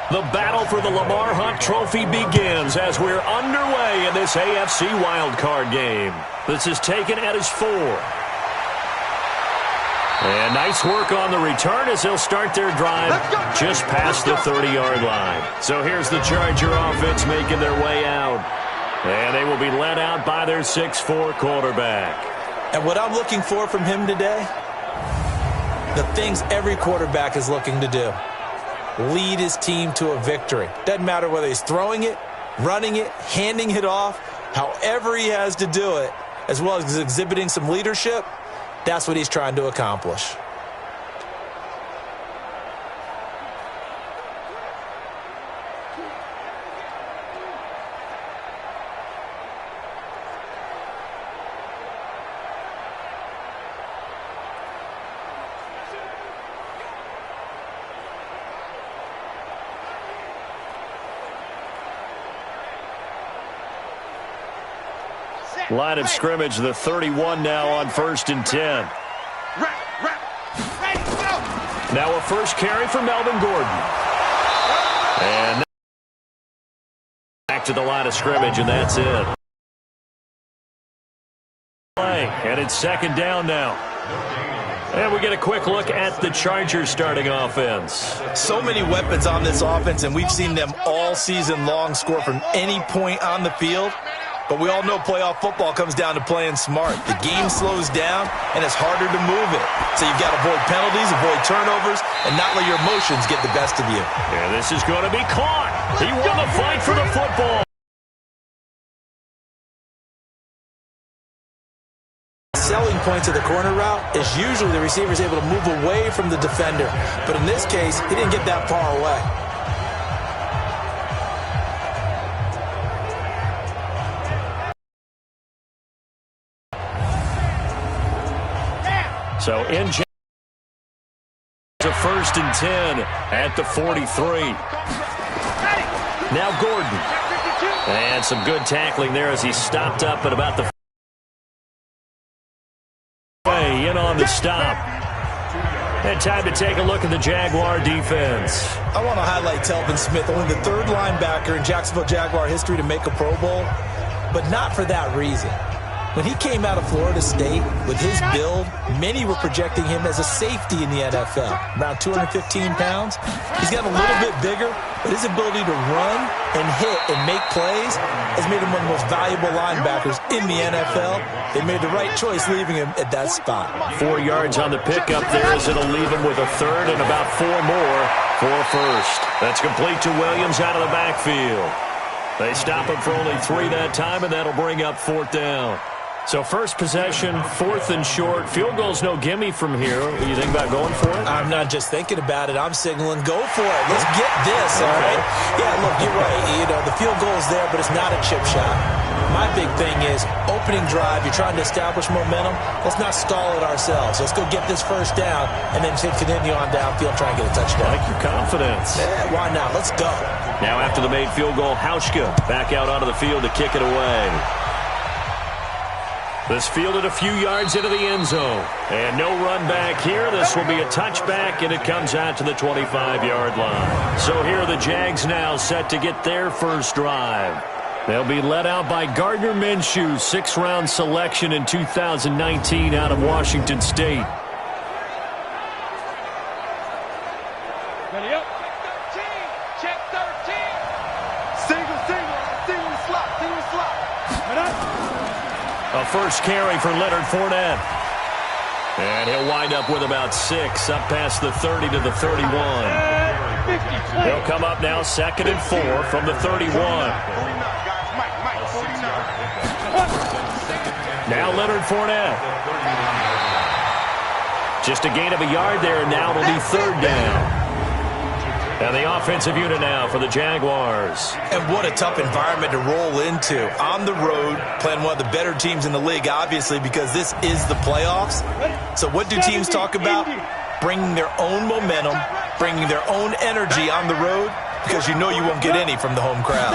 The battle for the Lamar Hunt Trophy begins as we're underway in this AFC wildcard game. This is taken at his 4. And nice work on the return as they'll start their drive just past the 30-yard line. So here's the Charger offense making their way out. And they will be led out by their 6'4" quarterback. And what I'm looking for from him today, the things every quarterback is looking to do. Lead his team to a victory. Doesn't matter whether he's throwing it, running it, handing it off, however he has to do it, as well as exhibiting some leadership, that's what he's trying to accomplish. Line of scrimmage, the 31 now on 1st and 10. Now a first carry for Melvin Gordon. And back to the line of scrimmage, and that's it. And it's 2nd down now. And we get a quick look at the Chargers starting offense. So many weapons on this offense, and we've seen them all season long score from any point on the field. But we all know playoff football comes down to playing smart. The game slows down, and it's harder to move it. So you've got to avoid penalties, avoid turnovers, and not let your emotions get the best of you. And this is going to be caught. He won the fight for the football. Selling points of the corner route is usually the receiver is able to move away from the defender. But in this case, he didn't get that far away. So in a 1st and 10 at the 43. Now Gordon. And some good tackling there as he stopped up at about the way in on the stop. And time to take a look at the Jaguar defense. I want to highlight Telvin Smith, only the 3rd linebacker in Jacksonville Jaguar history to make a Pro Bowl, but not for that reason. When he came out of Florida State with his build, many were projecting him as a safety in the NFL. Around 215 pounds. He's got a little bit bigger, but his ability to run and hit and make plays has made him one of the most valuable linebackers in the NFL. They made the right choice leaving him at that spot. 4 yards on the pickup there as it'll leave him with a 3rd and about 4 more for a 1st. That's complete to Williams out of the backfield. They stop him for only 3 that time, and that'll bring up 4th down. So first possession, 4th and short. Field goal's no gimme from here. What do you think about going for it? I'm not just thinking about it. I'm signaling go for it. Let's get this, all right? Yeah, look, you're right. You know, the field goal's there, but it's not a chip shot. My big thing is opening drive. You're trying to establish momentum. Let's not stall it ourselves. Let's go get this 1st down and then continue on downfield, try and get a touchdown. I like your confidence. Yeah, why not? Let's go. Now after the made field goal, Hauschka back out onto the field to kick it away. This fielded a few yards into the end zone. And no run back here. This will be a touchback, and it comes out to the 25-yard line. So here are the Jags now set to get their first drive. They'll be led out by Gardner Minshew, 6th-round selection in 2019 out of Washington State. Ready up. Check 13. Single slot. A first carry for Leonard Fournette. And he'll wind up with about 6 up past the 30 to the 31. He'll come up now 2nd and 4 from the 31. Now Leonard Fournette. Just a gain of a yard there, and now it'll be 3rd down. And the offensive unit now for the Jaguars. And what a tough environment to roll into. On the road, playing one of the better teams in the league, obviously, because this is the playoffs. So what do teams talk about? Bringing their own momentum, bringing their own energy on the road, because you know you won't get any from the home crowd.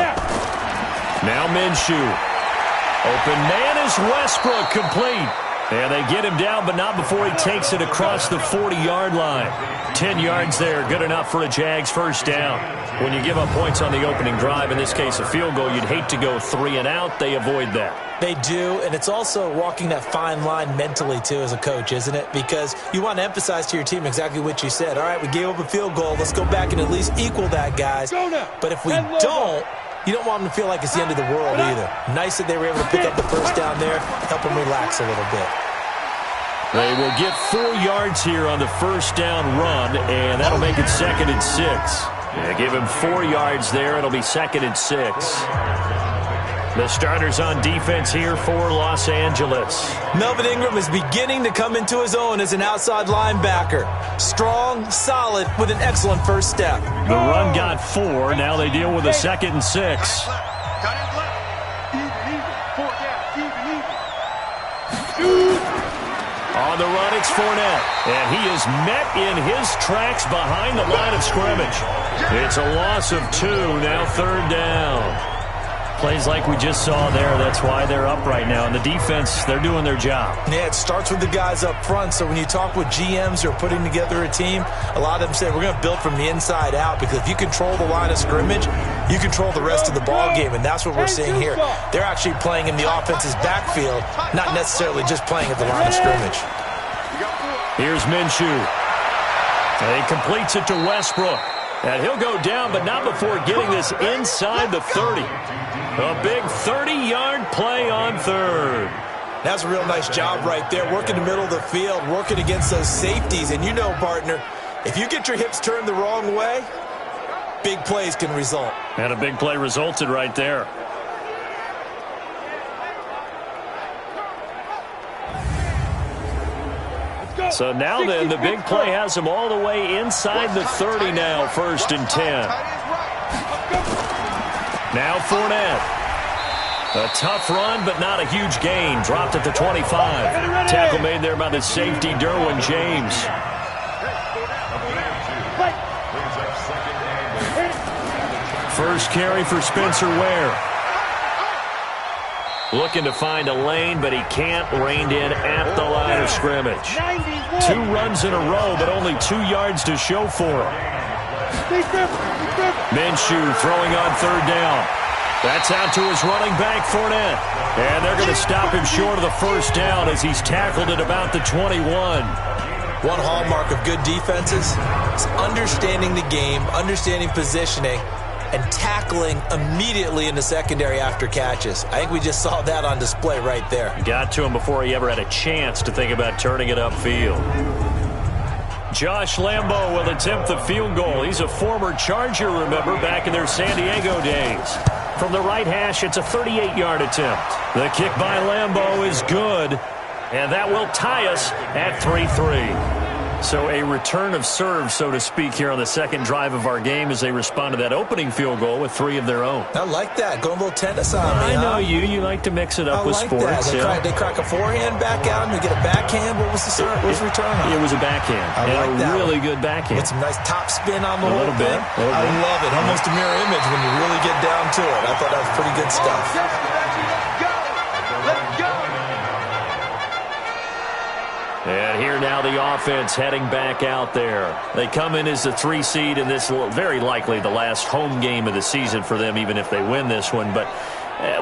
Now Minshew. Open man is Westbrook, complete. And they get him down, but not before he takes it across the 40-yard line. 10 yards there, good enough for a Jags first down. When you give up points on the opening drive, in this case a field goal, you'd hate to go 3 and out. They avoid that. They do, and it's also walking that fine line mentally, too, as a coach, isn't it? Because you want to emphasize to your team exactly what you said. All right, we gave up a field goal. Let's go back and at least equal that, guys. But if we don't, you don't want them to feel like it's the end of the world either. Nice that they were able to pick up the first down there, help them relax a little bit. They will get 4 yards here on the first down run, and that'll make it 2nd and 6. Yeah, give him 4 yards there. It'll be 2nd and 6. The starters on defense here for Los Angeles. Melvin Ingram is beginning to come into his own as an outside linebacker. Strong, solid, with an excellent first step. The run got 4. Now they deal with a 2nd and 6. On the run, it's Fournette. And he is met in his tracks behind the line of scrimmage. It's a loss of 2, now 3rd down. Plays like we just saw there, that's why they're up right now. And the defense, they're doing their job. Yeah, it starts with the guys up front. So when you talk with GMs who are putting together a team, a lot of them say we're going to build from the inside out, because if you control the line of scrimmage, you control the rest of the ball game, and that's what we're seeing here. They're actually playing in the offense's backfield, not necessarily just playing at the line of scrimmage. Here's Minshew. And he completes it to Westbrook. And he'll go down, but not before getting this inside the 30. A big 30-yard play on 3rd. That's a real nice job right there, working the middle of the field, working against those safeties. And you know, partner, if you get your hips turned the wrong way, big plays can result. And a big play resulted right there. So now then, the big play has him all the way inside the 30 now, 1st and 10. Now Fournette. A tough run, but not a huge gain. Dropped at the 25. Tackle made there by the safety, Derwin James. First carry for Spencer Ware. Looking to find a lane, but he can't. Reined in at the line of scrimmage. 2 runs in a row, but only 2 yards to show for it. Minshew throwing on 3rd down. That's out to his running back, Fournette. And they're going to stop him short of the first down as he's tackled at about the 21. One hallmark of good defenses is understanding the game, understanding positioning, and tackling immediately in the secondary after catches. I think we just saw that on display right there. Got to him before he ever had a chance to think about turning it upfield. Josh Lambo will attempt the field goal. He's a former Charger, remember, back in their San Diego days. From the right hash, it's a 38-yard attempt. The kick by Lambo is good, and that will tie us at 3-3. So a return of serve, so to speak, here on the second drive of our game as they respond to that opening field goal with 3 of their own. I like that. Going a little tennis on me. I know you. You like to mix it up with sports. They crack a forehand back out and they get a backhand. What was the serve? What was the return on? It was a backhand. I like that. Really good backhand. With some nice top spin on the whole little bit. I love it. Almost a mirror image when you really get down to it. I thought that was pretty good stuff. And here now the offense heading back out there. They come in as the 3 seed in this, very likely the last home game of the season for them, even if they win this one. But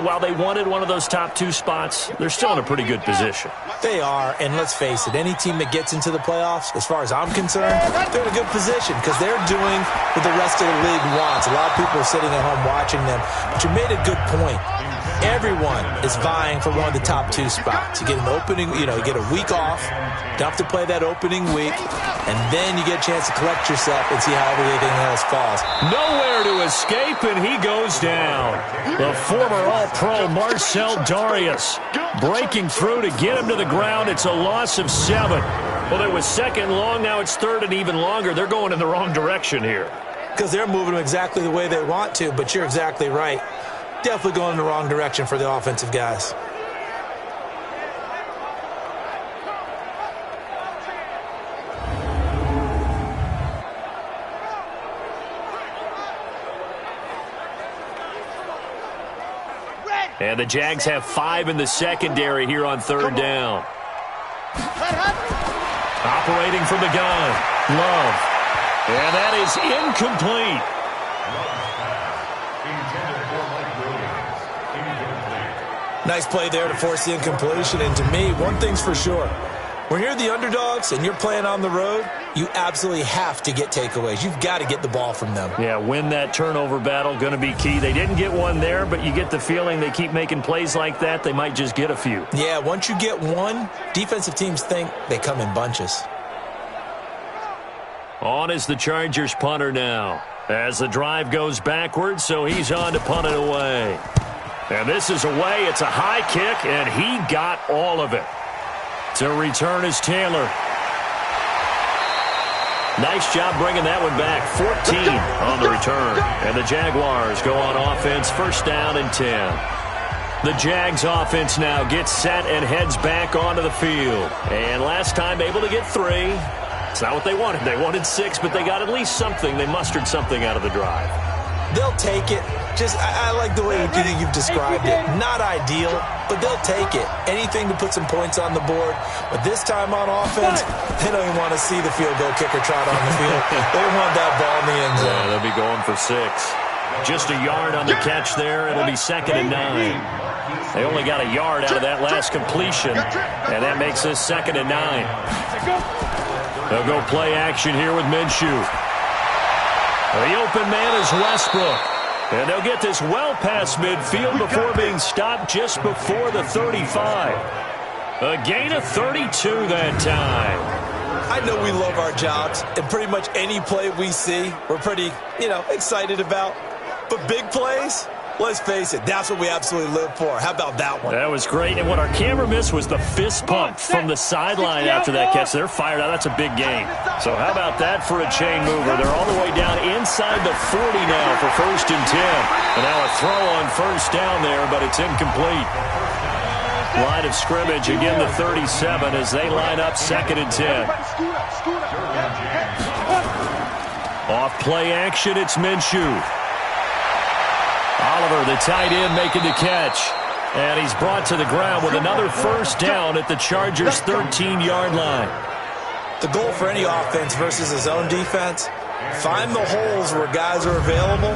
while they wanted one of those top 2 spots, they're still in a pretty good position. They are, and let's face it, any team that gets into the playoffs, as far as I'm concerned, they're in a good position because they're doing what the rest of the league wants. A lot of people are sitting at home watching them. But you made a good point. Everyone is vying for one of the top 2 spots. You get an opening, you get a week off, don't have to play that opening week, and then you get a chance to collect yourself and see how everything else falls. Nowhere to escape, and he goes down. The former All-Pro Marcel Darius breaking through to get him to the ground. It's a loss of 7. Well, it was 2nd long, now it's 3rd and even longer. They're going in the wrong direction here. Because they're moving exactly the way they want to, but you're exactly right. Definitely going in the wrong direction for the offensive guys. And the Jags have 5 in the secondary here on 3rd down. Operating from the gun. Love. And that is incomplete. Nice play there to force the incompletion. And to me, one thing's for sure. When you're the underdogs and you're playing on the road, you absolutely have to get takeaways. You've got to get the ball from them. Yeah, win that turnover battle, going to be key. They didn't get one there, but you get the feeling they keep making plays like that, they might just get a few. Yeah, once you get one, defensive teams think they come in bunches. On is the Chargers punter now. As the drive goes backwards, so he's on to punt it away. And this is away. It's a high kick, and he got all of it. To return is Taylor. Nice job bringing that one back. 14 on the return. And the Jaguars go on offense, first down and 10. The Jags offense now gets set and heads back onto the field. And last time able to get 3. It's not what they wanted. They wanted 6, but they got at least something. They mustered something out of the drive. They'll take it. I like the way you've described it. Not ideal, but they'll take it. Anything to put some points on the board. But this time on offense, they don't even want to see the field goal kicker trot on the field. They want that ball in the end zone. Yeah, they'll be going for 6. Just a yard on the catch there. It'll be 2nd and 9. They only got a yard out of that last completion, and that makes this 2nd and 9. They'll go play action here with Minshew. The open man is Westbrook. And they'll get this well past midfield before being stopped just before the 35. A gain of 32 that time. I know we love our jobs, and pretty much any play we see, we're pretty, excited about. But big plays, let's face it, that's what we absolutely live for. How about that one? That was great. And what our camera missed was the fist pump from the sideline after that catch. They're fired out. That's a big gain. So how about that for a chain mover? They're all the way down inside the 40 now for 1st and 10. And now a throw on first down there, but it's incomplete. Line of scrimmage, again the 37 as they line up 2nd and 10. Off play action, it's Minshew. Oliver, the tight end, making the catch. And he's brought to the ground with another first down at the Chargers' 13-yard line. The goal for any offense versus his own defense, find the holes where guys are available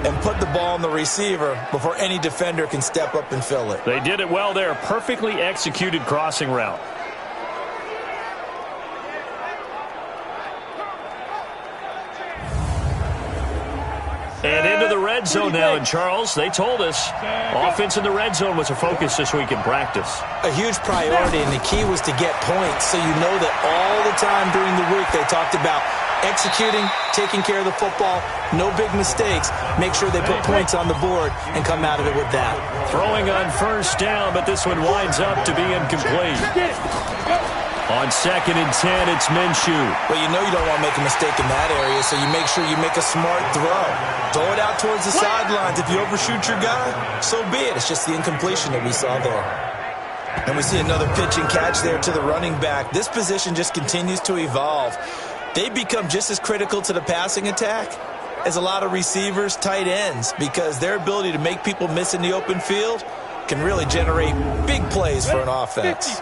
and put the ball on the receiver before any defender can step up and fill it. They did it well there. Perfectly executed crossing route. And into the red zone now. And, Charles, they told us offense in the red zone was a focus this week in practice. A huge priority, and the key was to get points. So you know that all the time during the week they talked about executing, taking care of the football, no big mistakes. Make sure they put points on the board and come out of it with that. Throwing on first down, but this one winds up to be incomplete. On 2nd and 10, it's Minshew. Well, you know you don't want to make a mistake in that area, so you make sure you make a smart throw. Throw it out towards the sidelines. If you overshoot your guy, so be it. It's just the incompletion that we saw there. And we see another pitch and catch there to the running back. This position just continues to evolve. They become just as critical to the passing attack as a lot of receivers, tight ends, because their ability to make people miss in the open field can really generate big plays for an offense.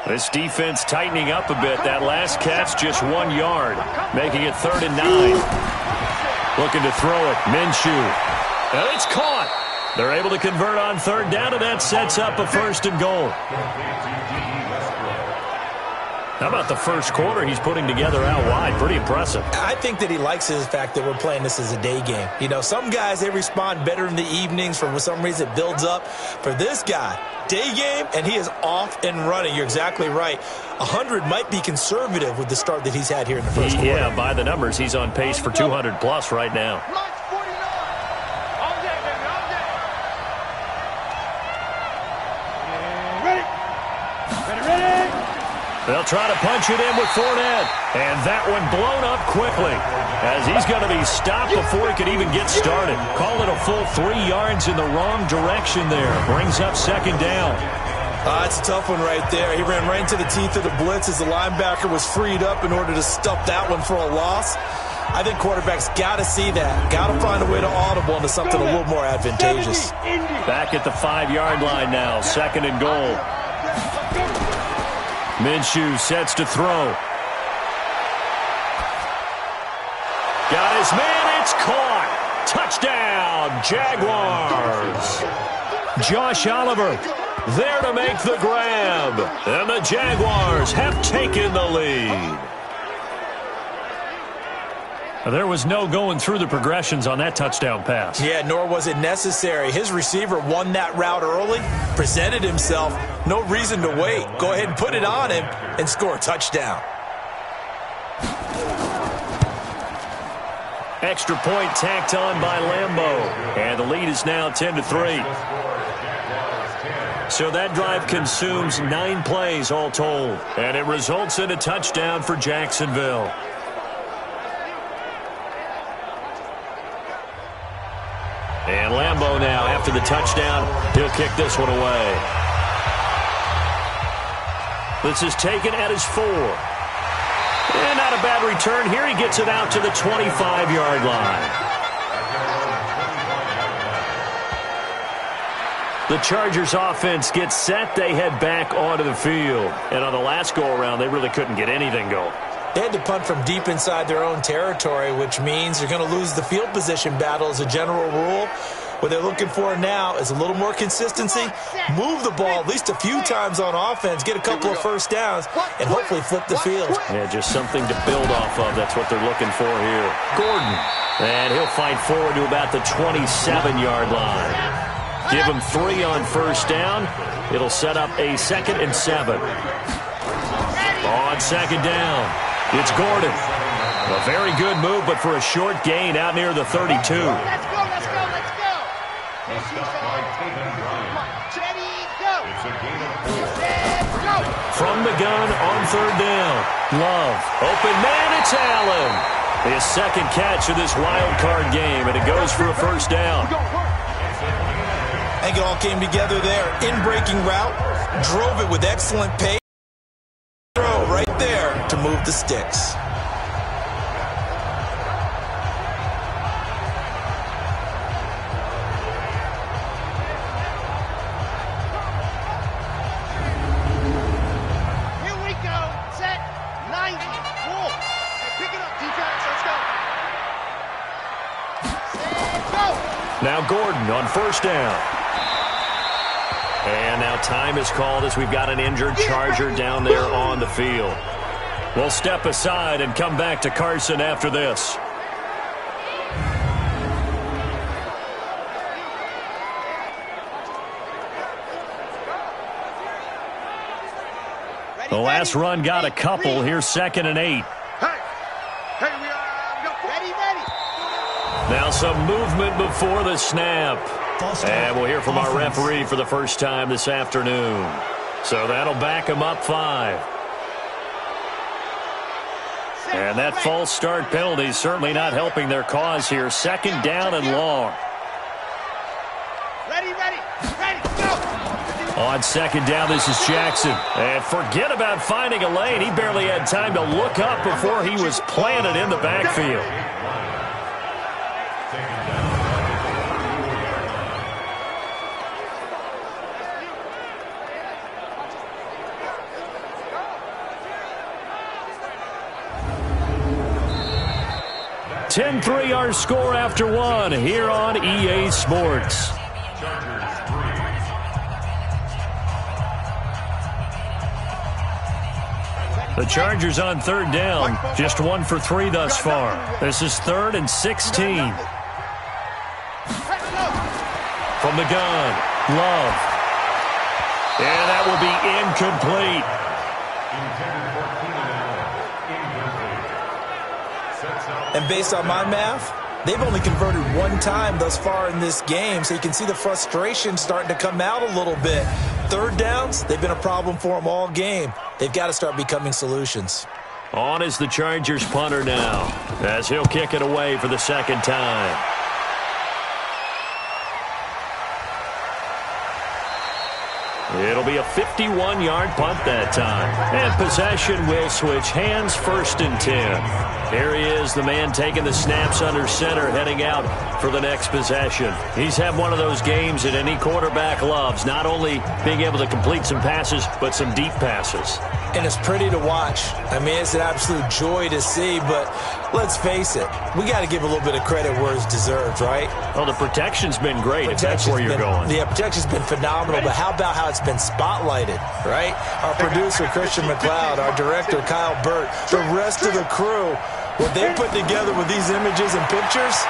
This defense tightening up a bit. That last catch just 1 yard, making it 3rd and 9. Looking to throw it, Minshew. And it's caught. They're able to convert on 3rd down, and that sets up a 1st and goal. How about the first quarter he's putting together out wide? Pretty impressive. I think that he likes the fact that we're playing this as a day game. You know, some guys, they respond better in the evenings. For some reason, it builds up. For this guy, day game, and he is off and running. You're exactly right. 100 might be conservative with the start that he's had here in the first quarter. Yeah, by the numbers, he's on pace for 200-plus right now. They'll try to punch it in with Fournette. And that one blown up quickly as he's going to be stopped before he could even get started. Call it a full 3 yards in the wrong direction there. Brings up 2nd down. It's a tough one right there. He ran right into the teeth of the blitz as the linebacker was freed up in order to stuff that one for a loss. I think quarterbacks got to see that. Got to find a way to audible into something a little more advantageous. Back at the 5-yard line now. 2nd and goal. Minshew sets to throw. Got his man. It's caught. Touchdown, Jaguars. Josh Oliver there to make the grab. And the Jaguars have taken the lead. There was no going through the progressions on that touchdown pass. Yeah, nor was it necessary. His receiver won that route early, presented himself. No reason to wait. Go ahead and put it on him and score a touchdown. Extra point tacked on by Lambeau. And the lead is now 10-3. So that drive consumes 9 plays all told. And it results in a touchdown for Jacksonville. And Lambeau now, after the touchdown, he'll kick this one away. This is taken at his 4. And not a bad return here. He gets it out to the 25-yard line. The Chargers offense gets set. They head back onto the field. And on the last go-around, they really couldn't get anything going. They had to punt from deep inside their own territory, which means they're going to lose the field position battle as a general rule. What they're looking for now is a little more consistency, move the ball at least a few times on offense, get a couple of first downs, and hopefully flip the field. Yeah, just something to build off of. That's what they're looking for here. Gordon, and he'll fight forward to about the 27-yard line. Give him 3 on first down. It'll set up a 2nd and 7. On second down, it's Gordon. A very good move, but for a short gain out near the 32. Let's go. From the gun on third down. Love. Open man, it's Allen. His second catch of this wild card game, and it goes for a first down. I think it all came together there. In-breaking route, drove it with excellent pace. Throw right there to move the sticks. Here we go. Set. 90. Roll. Hey, pick it up, defense. Let's go. Set. Go. Now Gordon on first down. And now time is called as we've got an injured Charger down there on the field. We'll step aside and come back to Carson after this. The last run got a couple. Here's 2nd and 8. Hey, we are ready. Now some movement before the snap. And we'll hear from our referee for the first time this afternoon. So that'll back him up 5. And that false start penalty is certainly not helping their cause here. 2nd down and long. Ready, go. On 2nd down, this is Jackson. And forget about finding a lane. He barely had time to look up before he was planted in the backfield. (10-3) our score after 1 here on EA Sports. The Chargers on third down, just 1 for 3 thus far. This is 3rd and 16. From the gun, Love. And that will be incomplete. And based on my math, they've only converted 1 time thus far in this game, so you can see the frustration starting to come out a little bit. Third downs, they've been a problem for them all game. They've got to start becoming solutions. On is the Chargers punter now, as he'll kick it away for the 2nd time. It'll be a 51-yard punt that time. And possession will switch hands, 1st and 10. Here he is, the man taking the snaps under center, heading out for the next possession. He's had one of those games that any quarterback loves, not only being able to complete some passes, but some deep passes. And it's pretty to watch. I mean, it's an absolute joy to see, but let's face it, we got to give a little bit of credit where it's deserved, right? Well, the protection's been great, if that's where you're going. Yeah, protection's been phenomenal, but how about how it's been spotlighted, right? Our producer, Christian McLeod, our director, Kyle Burt, the rest of the crew, what they put together with these images and pictures,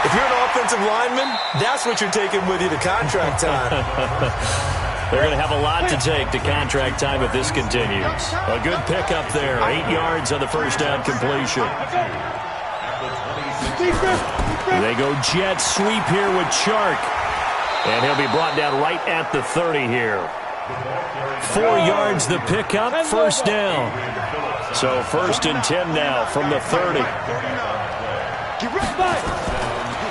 if you're an offensive lineman, that's what you're taking with you to contract time. They're going to have a lot to take to contract time if this continues. A good pickup there. 8 yards on the first down completion. They go jet sweep here with Chark. And he'll be brought down right at the 30 here. 4 yards the pickup, first down. So 1st and 10 now from the 30.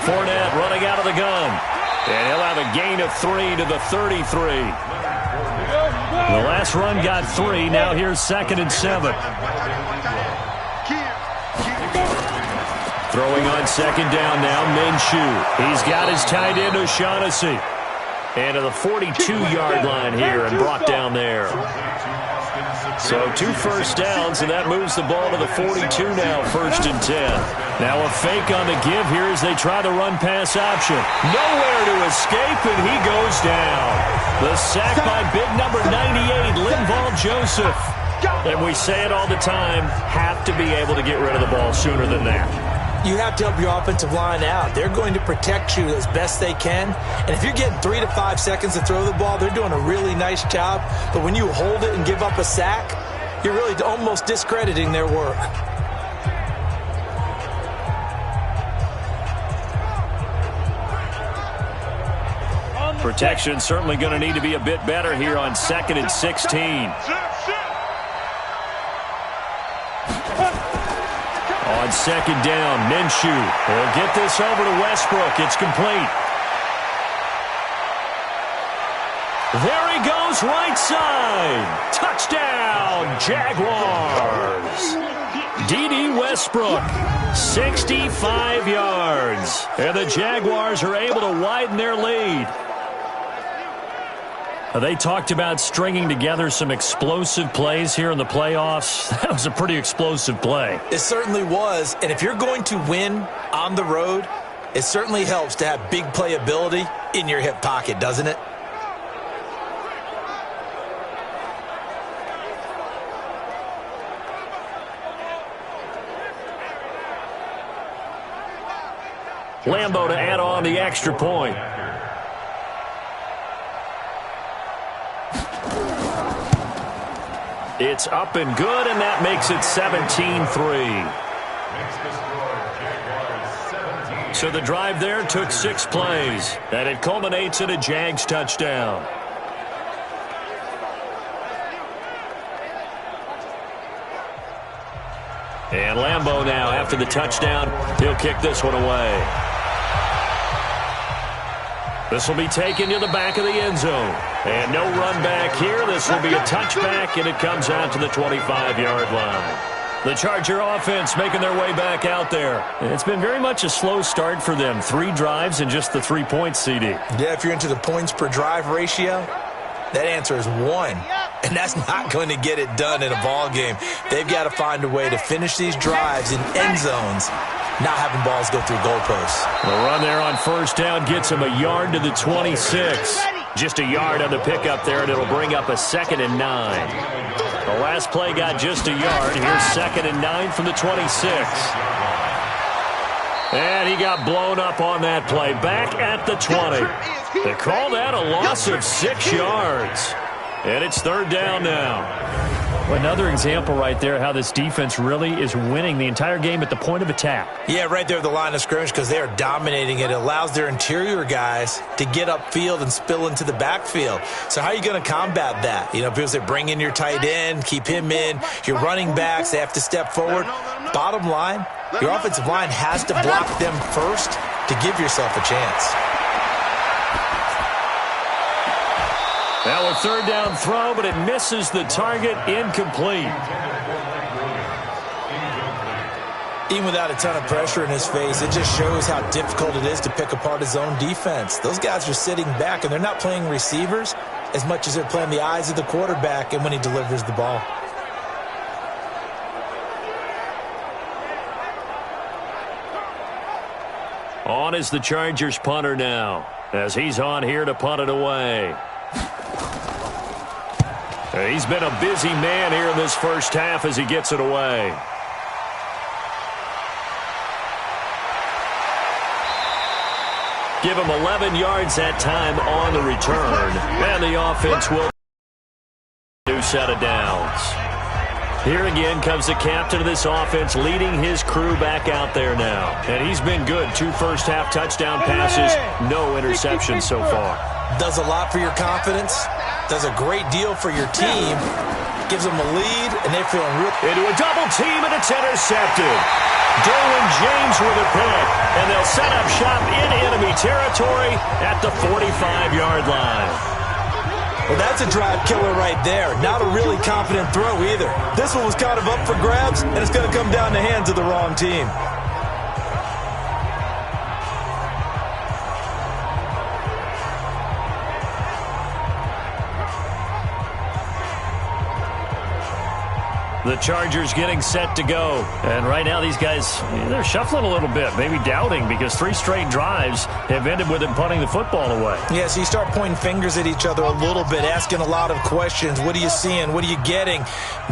Fournette running out of the gun. And he'll have a gain of 3 to the 33. The last run got 3. Now here's 2nd and 7. Throwing on 2nd down now, Minshew. He's got his tight end, O'Shaughnessy. And to the 42-yard line here and brought down there. So 2 first downs, and that moves the ball to the 42 now, 1st and 10. Now a fake on the give here as they try the run-pass option. Nowhere to escape, and he goes down. The sack by big number 98, Linval Joseph. And we say it all the time, have to be able to get rid of the ball sooner than that. You have to help your offensive line out. They're going to protect you as best they can. And if you're getting 3 to 5 seconds to throw the ball, they're doing a really nice job. But when you hold it and give up a sack, you're really almost discrediting their work. Protection certainly going to need to be a bit better here on 2nd and 16. On 2nd down, Minshew will get this over to Westbrook. It's complete. There he goes, right side. Touchdown, Jaguars. D.D. Westbrook, 65 yards. And the Jaguars are able to widen their lead. They talked about stringing together some explosive plays here in the playoffs. That was a pretty explosive play. It certainly was. And if you're going to win on the road, it certainly helps to have big playability in your hip pocket, doesn't it? Lambo to add on the extra point. It's up and good, and that makes it 17-3. So the drive there took 6 plays, and it culminates in a Jags touchdown. And Lambo now, after the touchdown, he'll kick this one away. This will be taken to the back of the end zone. And no run back here. This will be a touchback, and it comes out to the 25-yard line. The Charger offense making their way back out there. It's been very much a slow start for them. 3 drives and just the 3 points, CD. Yeah, if you're into the points per drive ratio, that answer is 1. And that's not going to get it done in a ball game. They've got to find a way to finish these drives in end zones, not having balls go through goalposts. The run there on 1st down gets him a yard to the 26. Just a yard on the pickup there, and it'll bring up a 2nd and 9. The last play got just a yard. Here's 2nd and 9 from the 26. And he got blown up on that play. Back at the 20. They call that a loss of 6 yards. And it's 3rd down now. Another example right there how this defense really is winning the entire game at the point of attack. Yeah, right there at the line of scrimmage because they are dominating it. It allows their interior guys to get upfield and spill into the backfield. So how are you going to combat that? You know, people say bring in your tight end, keep him in. Your running backs, they have to step forward. Bottom line, your offensive line has to block them first to give yourself a chance. Now a 3rd down throw, but it misses the target, incomplete. Even without a ton of pressure in his face, it just shows how difficult it is to pick apart his own defense. Those guys are sitting back, and they're not playing receivers as much as they're playing the eyes of the quarterback and when he delivers the ball. On is the Chargers punter now, as he's on here to punt it away. He's been a busy man here in this first half as he gets it away. Give him 11 yards that time on the return. And the offense will new set of downs. Here again comes the captain of this offense leading his crew back out there now. And he's been good. 2 first-half touchdown passes, no interceptions so far. Does a lot for your confidence. Does a great deal for your team. Gives them a lead, and they're feeling real. Into a double team, and it's intercepted. Derwin James with a pick, and they'll set up shop in enemy territory at the 45-yard line. Well, that's a drive killer right there. Not a really confident throw either. This one was kind of up for grabs, and it's going to come down the hands of the wrong team. The Chargers getting set to go. And right now these guys, they're shuffling a little bit, maybe doubting, because 3 straight drives have ended with them punting the football away. Yeah, so you start pointing fingers at each other a little bit, asking a lot of questions. What are you seeing? What are you getting?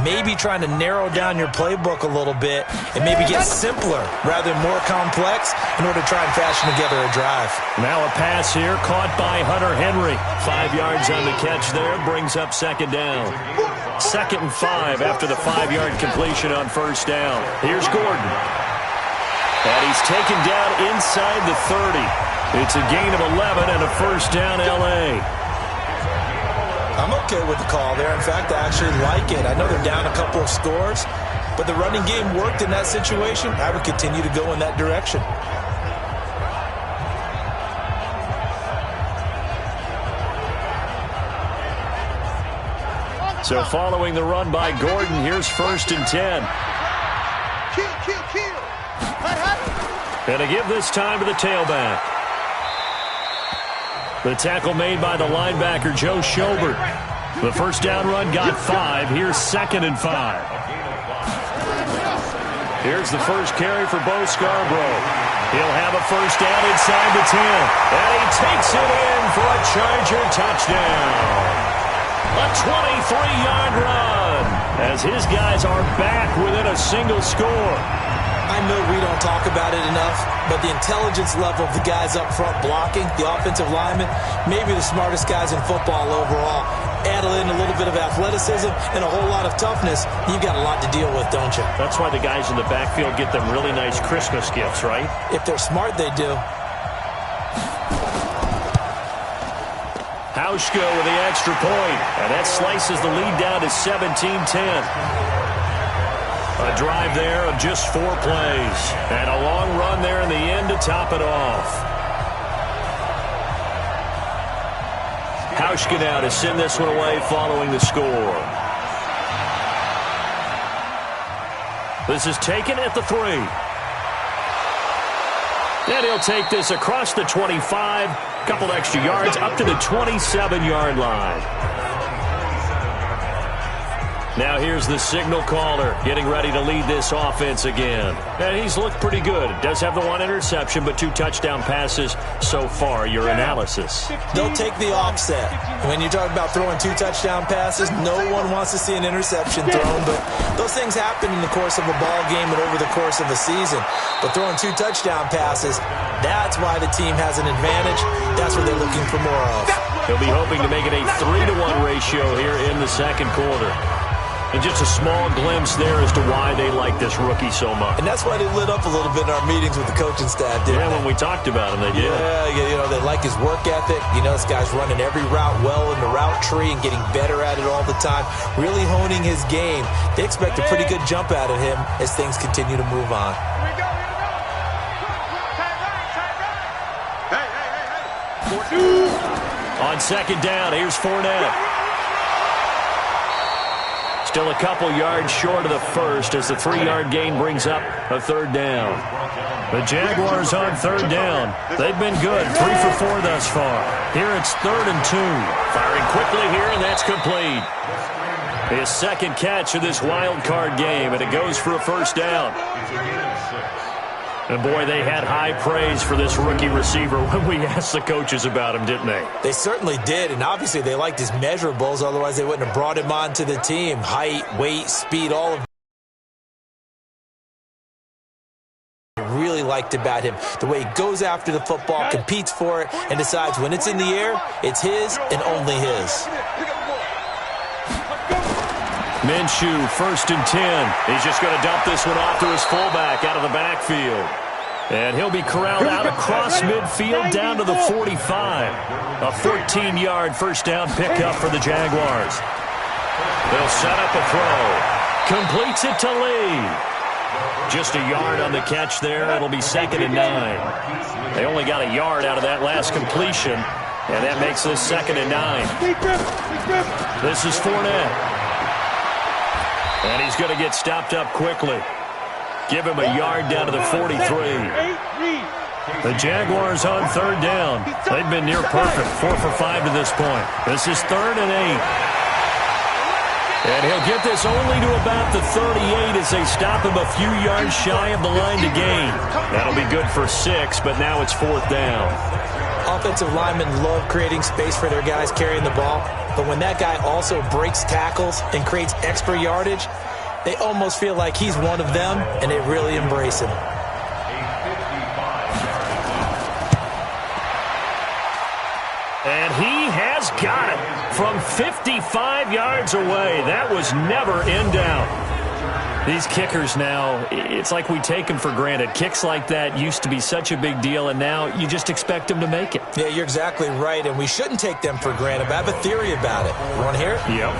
Maybe trying to narrow down your playbook a little bit and maybe get simpler rather than more complex in order to try and fashion together a drive. Now a pass here caught by Hunter Henry. 5 yards on the catch there, brings up second down. 2nd and 5 after the 5-yard completion on first down. Here's Gordon. And he's taken down inside the 30. It's a gain of 11 and a first down L.A. I'm okay with the call there. In fact, I actually like it. I know they're down a couple of scores, but the running game worked in that situation. I would continue to go in that direction. So following the run by Gordon, here's 1st and 10. And to give this time to the tailback. The tackle made by the linebacker, Joe Schobert. The first down run got 5. Here's 2nd and 5. Here's the first carry for Bo Scarborough. He'll have a first down inside the 10. And he takes it in for a Charger touchdown. A 23-yard run as his guys are back within a single score. I know we don't talk about it enough, but the intelligence level of the guys up front blocking, the offensive linemen, maybe the smartest guys in football overall. Add in a little bit of athleticism and a whole lot of toughness, you've got a lot to deal with, don't you? That's why the guys in the backfield get them really nice Christmas gifts, right? If they're smart, they do. Hauschka with the extra point, and that slices the lead down to 17-10. A drive there of just 4 plays, and a long run there in the end to top it off. Hauschka now to send this one away following the score. This is taken at the 3. And he'll take this across the 25, couple extra yards up to the 27-yard line. Now here's the signal caller getting ready to lead this offense again. And he's looked pretty good. Does have the 1 interception, but 2 touchdown passes so far. Your analysis. They'll take the offset. When you talk about throwing 2 touchdown passes, no one wants to see an interception thrown, but those things happen in the course of a ball game and over the course of a season. But throwing 2 touchdown passes, that's why the team has an advantage. That's what they're looking for more of. He'll be hoping to make it a 3-to-1 ratio here in the second quarter. And just a small glimpse there as to why they like this rookie so much. And that's why they lit up a little bit in our meetings with the coaching staff, didn't they? Yeah, when we talked about him, they did. Yeah, you know, they like his work ethic. You know, this guy's running every route well in the route tree and getting better at it all the time, really honing his game. They expect a pretty good jump out of him as things continue to move on. On second down, here's Fournette. Still a couple yards short of the first as the 3-yard gain brings up a third down. The Jaguars on third down. They've been good, 3 for 4 thus far. Here it's 3rd and 2. Firing quickly here, and that's complete. His second catch of this wild card game, and it goes for a first down. And boy, they had high praise for this rookie receiver when we asked the coaches about him, didn't they? They certainly did, and obviously they liked his measurables, otherwise they wouldn't have brought him onto the team. Height, weight, speed, all of really liked about him. The way he goes after the football, competes for it, and decides when it's in the air, it's his and only his. Minshew, 1st and 10. He's just going to dump this one off to his fullback out of the backfield. And he'll be corralled out across midfield down to the 45. A 14-yard first down pickup for the Jaguars. They'll set up a throw. Completes it to Lee. Just a yard on the catch there. It'll be 2nd and 9. They only got a yard out of that last completion, and that makes this 2nd and 9. This is Fournette. And he's going to get stopped up quickly. Give him a yard down to the 43. The Jaguars on third down. They've been near perfect, 4 for 5 to this point. This is 3rd and 8. And he'll get this only to about the 38 as they stop him a few yards shy of the line to gain. That'll be good for 6, but now it's 4th down. Offensive linemen love creating space for their guys carrying the ball, but when that guy also breaks tackles and creates extra yardage, they almost feel like he's one of them, and they really embrace him. And he has got it from 55 yards away. That was never in doubt. These kickers now, it's like we take them for granted. Kicks like that used to be such a big deal, and now you just expect them to make it. Yeah, you're exactly right, and we shouldn't take them for granted, but I have a theory about it. You want to hear it? Yep.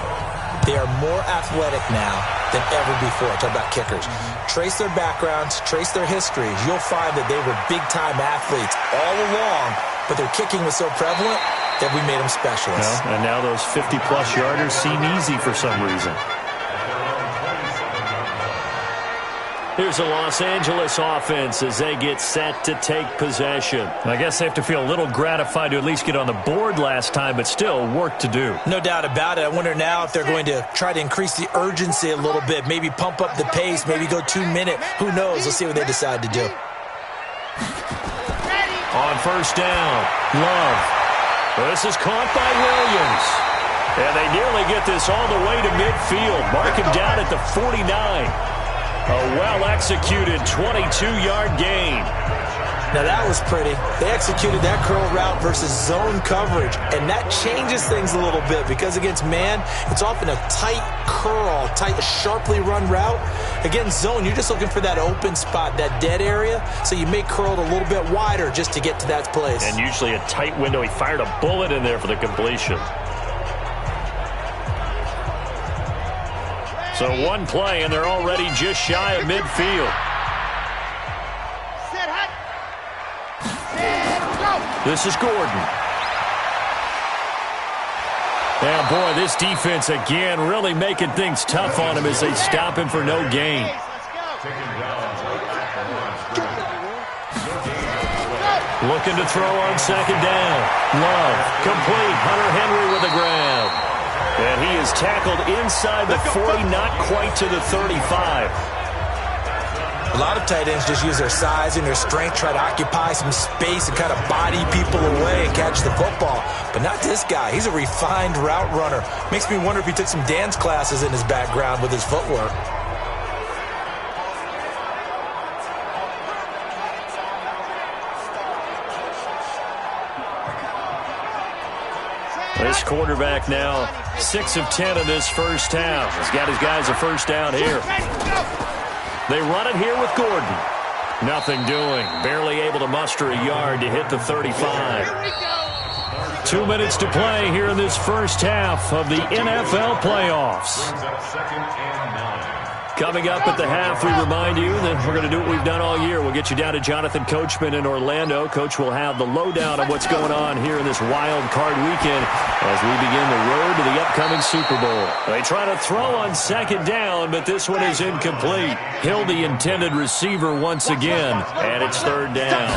They are more athletic now than ever before. Talk about kickers. Trace their backgrounds, trace their histories. You'll find that they were big-time athletes all along, but their kicking was so prevalent that we made them specialists. Well, and now those 50-plus yarders seem easy for some reason. Here's the Los Angeles offense as they get set to take possession. I guess they have to feel a little gratified to at least get on the board last time, but still work to do. No doubt about it. I wonder now if they're going to try to increase the urgency a little bit, maybe pump up the pace, maybe go 2-minute. Who knows? Let's see what they decide to do. On first down, Love. This is caught by Williams. And they nearly get this all the way to midfield. Mark him down at the 49. A well-executed 22-yard gain. Now that was pretty. They executed that curl route versus zone coverage, and that changes things a little bit because against man, it's often a tight curl, tight, sharply run route. Against zone, you're just looking for that open spot, that dead area, so you may curl it a little bit wider just to get to that place. And usually a tight window. He fired a bullet in there for the completion. So one play, and they're already just shy of midfield. This is Gordon. Yeah, boy, this defense again really making things tough on him as they stop him for no gain. Looking to throw on second down. Love, complete. Hunter Henry with a grab. And he is tackled inside the 40, not quite to the 35. A lot of tight ends just use their size and their strength, try to occupy some space and kind of body people away and catch the football. But not this guy. He's a refined route runner. Makes me wonder if he took some dance classes in his background with his footwork. This quarterback now 6 of 10 in this first half. He's got his guys a first down here. They run it here with Gordon. Nothing doing. Barely able to muster a yard to hit the 35. 2 minutes to play here in this first half of the NFL playoffs. Coming up at the half, we remind you that we're going to do what we've done all year. We'll get you down to Jonathan Coachman in Orlando. Coach will have the lowdown on what's going on here in this wild card weekend as we begin the road to the upcoming Super Bowl. They try to throw on second down, but this one is incomplete. Hill, the intended receiver once again, and it's third down.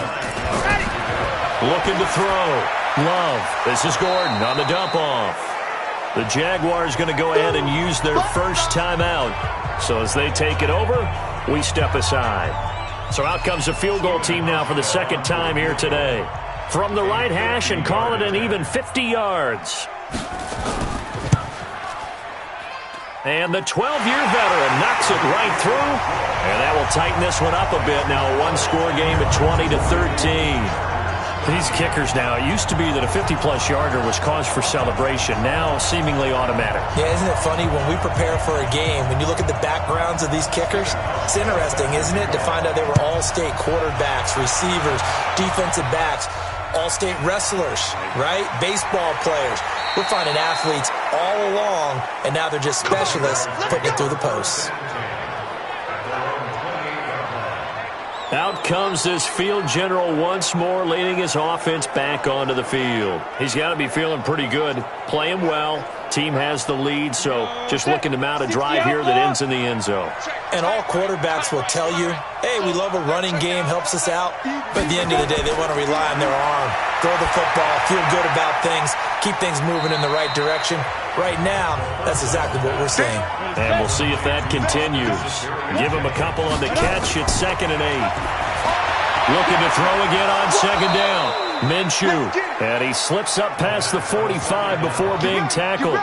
Looking to throw. Love. This is Gordon on the dump off. The Jaguars going to go ahead and use their first timeout. So as they take it over, we step aside. So out comes the field goal team now for the second time here today. From the right hash and call it an even 50 yards. And the 12-year veteran knocks it right through. And that will tighten this one up a bit. Now a one-score game at 20-13. These kickers now, it used to be that a 50-plus yarder was cause for celebration. Now seemingly automatic. Yeah, isn't it funny when we prepare for a game, when you look at the backgrounds of these kickers, it's interesting, isn't it, to find out they were all-state quarterbacks, receivers, defensive backs, all-state wrestlers, right? Baseball players. We're finding athletes all along, and now they're just specialists putting it through the posts. Out comes this field general once more, leading his offense back onto the field. He's got to be feeling pretty good, playing well. Team has the lead, so just looking to mount a drive here that ends in the end zone. And all quarterbacks will tell you, hey, we love a running game, helps us out. But at the end of the day, they want to rely on their arm. Throw the football, feel good about things, keep things moving in the right direction. Right now, that's exactly what we're seeing. And we'll see if that continues. Give him a couple on the catch. It's 2nd and 8. Looking to throw again on second down. Minshew. And he slips up past the 45 before being tackled.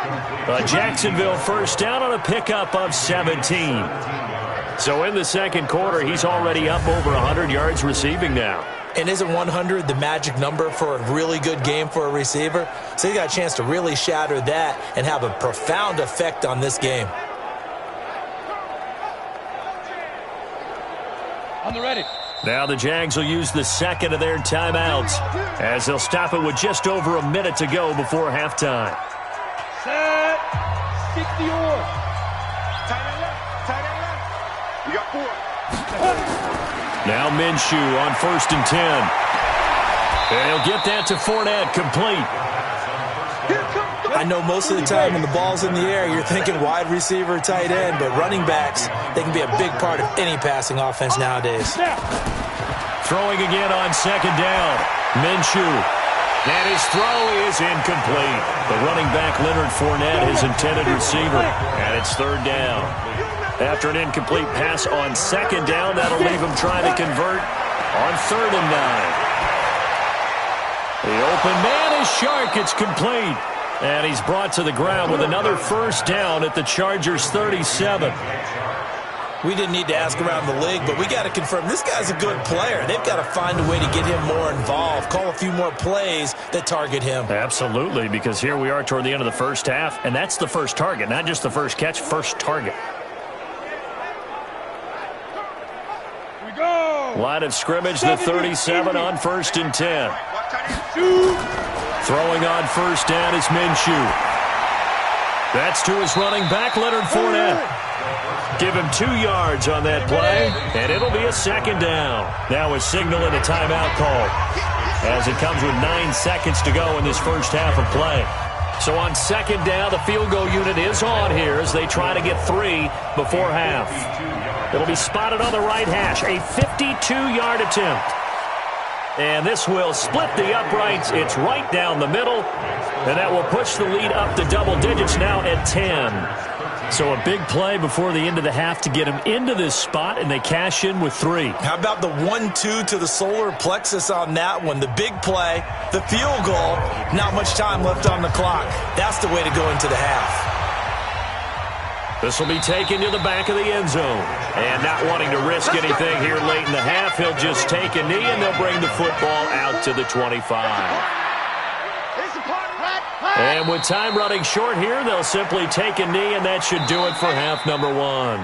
Jacksonville first down on a pickup of 17. So in the second quarter, he's already up over 100 yards receiving now. And isn't 100 the magic number for a really good game for a receiver? So he got a chance to really shatter that and have a profound effect on this game. On the ready. Now the Jags will use the second of their timeouts as they'll stop it with just over a minute to go before halftime. Set. 60 on. Tight end left. Tight end left. You got 4. Now Minshew on 1st and 10. And he'll get that to Fournette, complete. I know most of the time when the ball's in the air, you're thinking wide receiver, tight end, but running backs, they can be a big part of any passing offense nowadays. Throwing again on second down. Minshew. And his throw is incomplete. The running back, Leonard Fournette, his intended receiver. And it's third down. After an incomplete pass on second down, that'll leave him trying to convert on 3rd and 9. The open man is Shark. It's complete. And he's brought to the ground with another first down at the Chargers' 37. We didn't need to ask around the league, but we got to confirm this guy's a good player. They've got to find a way to get him more involved, call a few more plays that target him. Absolutely, because here we are toward the end of the first half, and that's the first target, not just the first catch, first target. Line of scrimmage, the 37 on 1st and 10. Throwing on first down is Minshew. That's to his running back, Leonard Fournette. Give him 2 yards on that play, and it'll be a second down. Now a signal and a timeout call as it comes with 9 seconds to go in this first half of play. So on second down, the field goal unit is on here as they try to get 3 before half. It'll be spotted on the right hash, a 52-yard attempt. And this will split the uprights. It's right down the middle, and that will push the lead up to double digits now at 10. So a big play before the end of the half to get him into this spot, and they cash in with 3. How about the 1-2 to the solar plexus on that one? The big play, the field goal, not much time left on the clock. That's the way to go into the half. This will be taken to the back of the end zone. And not wanting to risk anything here late in the half, he'll just take a knee, and they'll bring the football out to the 25. And with time running short here, they'll simply take a knee, and that should do it for half number 1.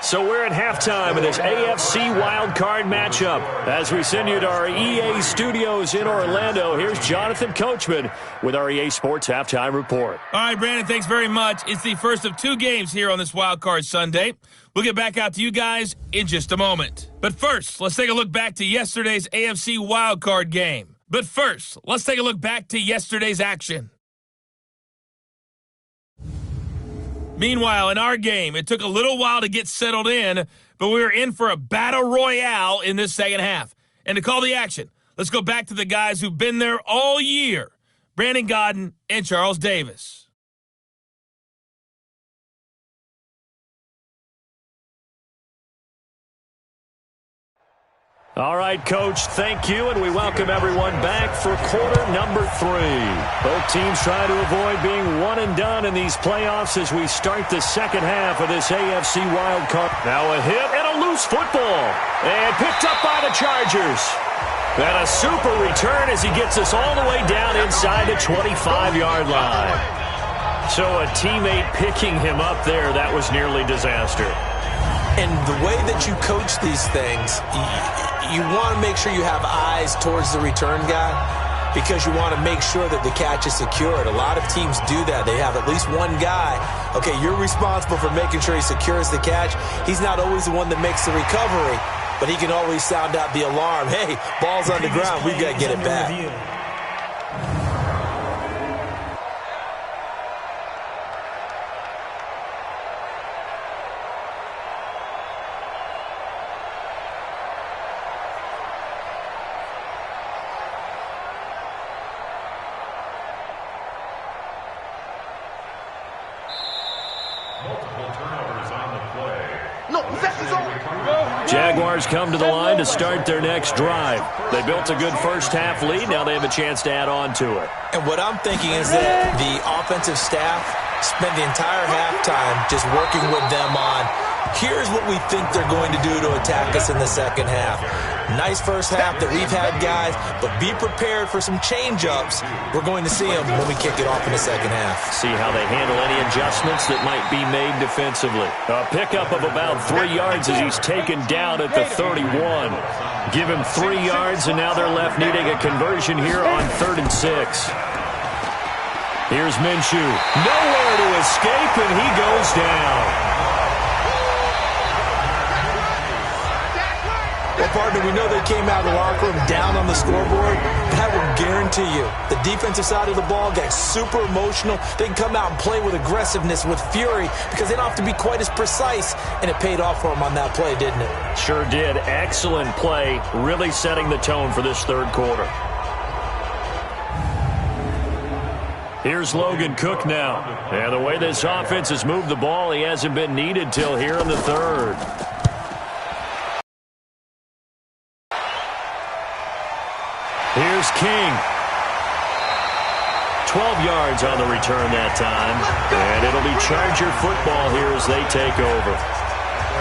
So we're at halftime of this AFC wildcard matchup. As we send you to our EA studios in Orlando, here's Jonathan Coachman with our EA Sports Halftime Report. All right, Brandon, thanks very much. It's the first of 2 games here on this wildcard Sunday. We'll get back out to you guys in just a moment. But first, let's take a look back to yesterday's AFC wildcard game. Action. Meanwhile, in our game, it took a little while to get settled in, but we were in for a battle royale in this second half. And to call the action, let's go back to the guys who've been there all year, Brandon Godden and Charles Davis. All right, Coach, thank you, and we welcome everyone back for quarter number 3. Both teams trying to avoid being one and done in these playoffs as we start the second half of this AFC wildcard. Now a hit and a loose football, and picked up by the Chargers. And a super return as he gets us all the way down inside the 25-yard line. So a teammate picking him up there, that was nearly disaster. And the way that you coach these things, you want to make sure you have eyes towards the return guy because you want to make sure that the catch is secured. A lot of teams do that. They have at least one guy. Okay, you're responsible for making sure he secures the catch. He's not always the one that makes the recovery, but he can always sound out the alarm. Hey, ball's on the ground. We've got to get it back. Jaguars come to the line to start their next drive. They built a good first-half lead. Now they have a chance to add on to it. And what I'm thinking is that the offensive staff spent the entire halftime just working with them on, here's what we think they're going to do to attack us in the second half. Nice first half that we've had, guys, but be prepared for some change-ups. We're going to see them when we kick it off in the second half. See how they handle any adjustments that might be made defensively. A pickup of about 3 yards as he's taken down at the 31. Give him 3 yards, and now they're left needing a conversion here on 3rd and 6. Here's Minshew. Nowhere to escape, and he goes down. Well, partner, we know they came out of the locker room down on the scoreboard. That will guarantee you the defensive side of the ball gets super emotional. They can come out and play with aggressiveness, with fury, because they don't have to be quite as precise. And it paid off for them on that play, didn't it? Sure did. Excellent play, really setting the tone for this third quarter. Here's Logan Cook now. And the way this offense has moved the ball, he hasn't been needed till here in the third. Here's King. 12 yards on the return that time. And it'll be Charger football here as they take over.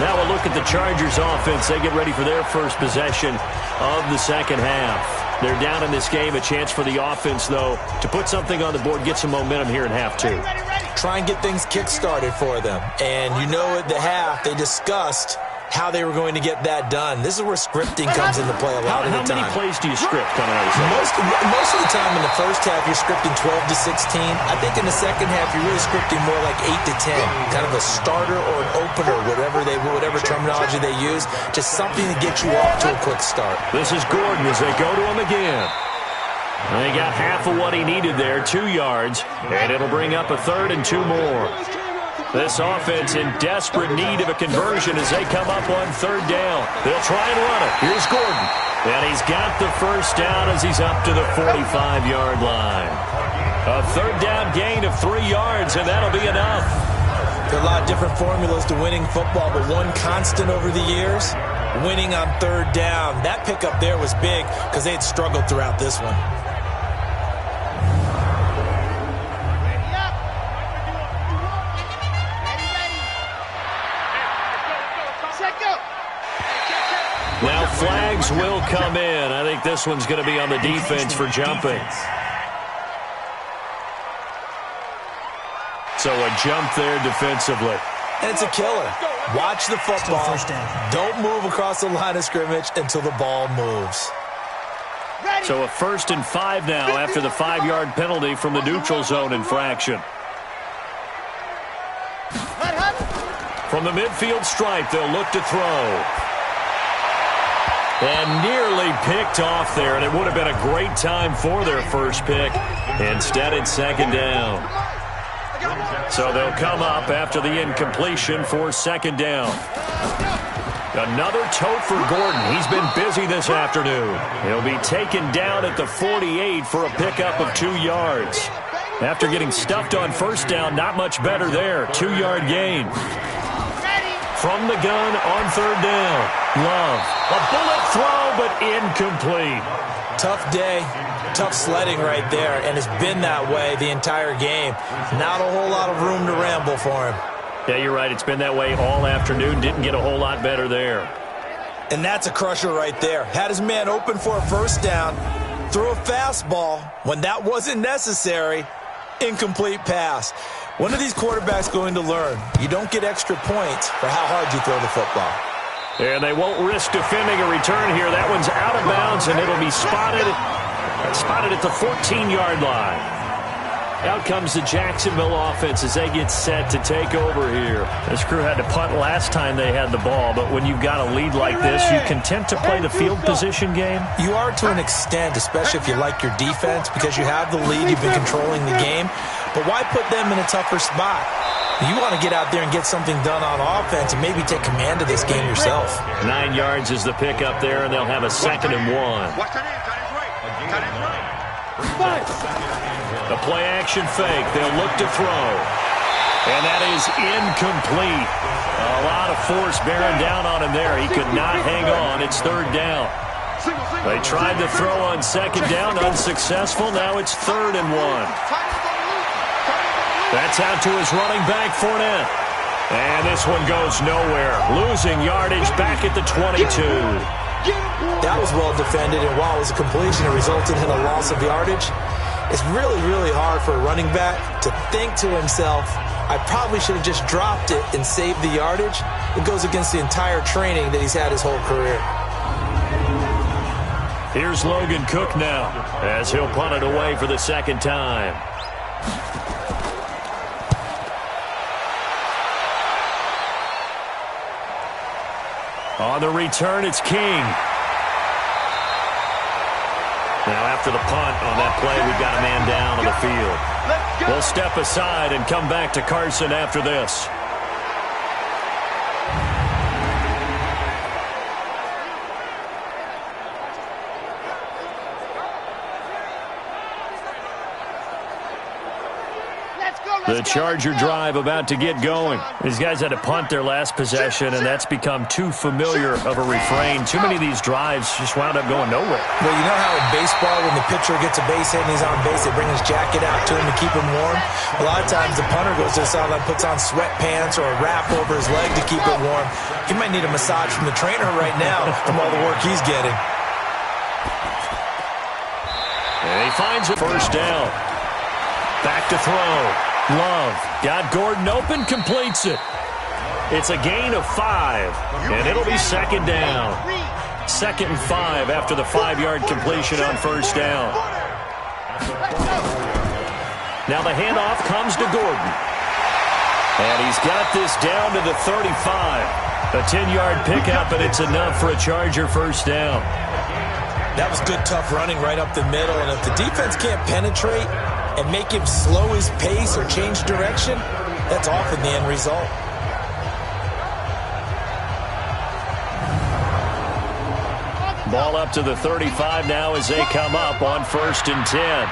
Now a look at the Chargers offense. They get ready for their first possession of the second half. They're down in this game. A chance for the offense, though, to put something on the board, get some momentum here in half 2. Try and get things kick-started for them. And you know at the half, they discussed how they were going to get that done. This is where scripting comes into play a lot of the time. How many plays do you script coming out of the second? Most of the time in the first half, you're scripting 12 to 16. I think in the second half, you're really scripting more like 8 to 10. Kind of a starter or an opener, whatever terminology they use. Just something to get you off to a quick start. This is Gordon as they go to him again. They got half of what he needed there, 2 yards, and it'll bring up a 3rd and 2 more. This offense in desperate need of a conversion as they come up on 3rd down. They'll try and run it. Here's Gordon. And he's got the first down as he's up to the 45-yard line. A 3rd down gain of 3 yards, and that'll be enough. There are a lot of different formulas to winning football, but one constant over the years, winning on 3rd down. That pickup there was big because they had struggled throughout this one. Now flags will come in. I think this one's going to be on the defense for jumping. So a jump there defensively. And it's a killer. Watch the football. Don't move across the line of scrimmage until the ball moves. So a 1st and 5 now after the 5-yard penalty from the neutral zone infraction. From the midfield stripe, they'll look to throw. And nearly picked off there, and it would have been a great time for their first pick. Instead, it's 2nd down. So they'll come up after the incompletion for 2nd down. Another tote for Gordon. He's been busy this afternoon. He'll be taken down at the 48 for a pickup of 2 yards. After getting stuffed on 1st down, not much better there. 2-yard gain. From the gun on 3rd down. Love. A bullet throw, but incomplete. Tough day. Tough sledding right there, and it's been that way the entire game. Not a whole lot of room to ramble for him. Yeah, you're right. It's been that way all afternoon. Didn't get a whole lot better there. And that's a crusher right there. Had his man open for a 1st down. Threw a fastball when that wasn't necessary. Incomplete pass. When are these quarterbacks going to learn? You don't get extra points for how hard you throw the football. And they won't risk defending a return here. That one's out of bounds, and it'll be spotted at the 14-yard line. Out comes the Jacksonville offense as they get set to take over here. This crew had to punt last time they had the ball, but when you've got a lead like this, you content to play the field position game? You are to an extent, especially if you like your defense, because you have the lead, you've been controlling the game. But why put them in a tougher spot? You want to get out there and get something done on offense and maybe take command of this game yourself. 9 yards is the pickup there, and they'll have a 2nd and 1. The play-action fake. They'll look to throw. And that is incomplete. A lot of force bearing down on him there. He could not hang on. It's 3rd down. They tried to throw on 2nd down. Unsuccessful. Now it's 3rd and 1. That's out to his running back, Fournette. And this one goes nowhere. Losing yardage back at the 22. That was well defended, and while it was a completion, it resulted in a loss of yardage. It's really, really hard for a running back to think to himself, I probably should have just dropped it and saved the yardage. It goes against the entire training that he's had his whole career. Here's Logan Cook now as he'll punt it away for the 2nd time. On the return, it's King. Now after the punt on that play, we've got a man down on the field. We'll step aside and come back to Carson after this. The Charger drive about to get going. These guys had to punt their last possession, and that's become too familiar of a refrain. Too many of these drives just wound up going nowhere. Well, you know how in baseball, when the pitcher gets a base hit and he's on base, they bring his jacket out to him to keep him warm? A lot of times the punter goes to the sideline, puts on sweatpants or a wrap over his leg to keep it warm. He might need a massage from the trainer right now from all the work he's getting. And he finds a 1st down. Back to throw. Love got Gordon open, completes it. It's a gain of 5, and it'll be 2nd down. 2nd and 5 after the 5-yard completion on 1st down. Now the handoff comes to Gordon. And he's got this down to the 35. A 10-yard pickup, and it's enough for a Charger 1st down. That was good, tough running right up the middle, and if the defense can't penetrate and make him slow his pace or change direction, that's often the end result. Ball up to the 35 now as they come up on 1st and 10.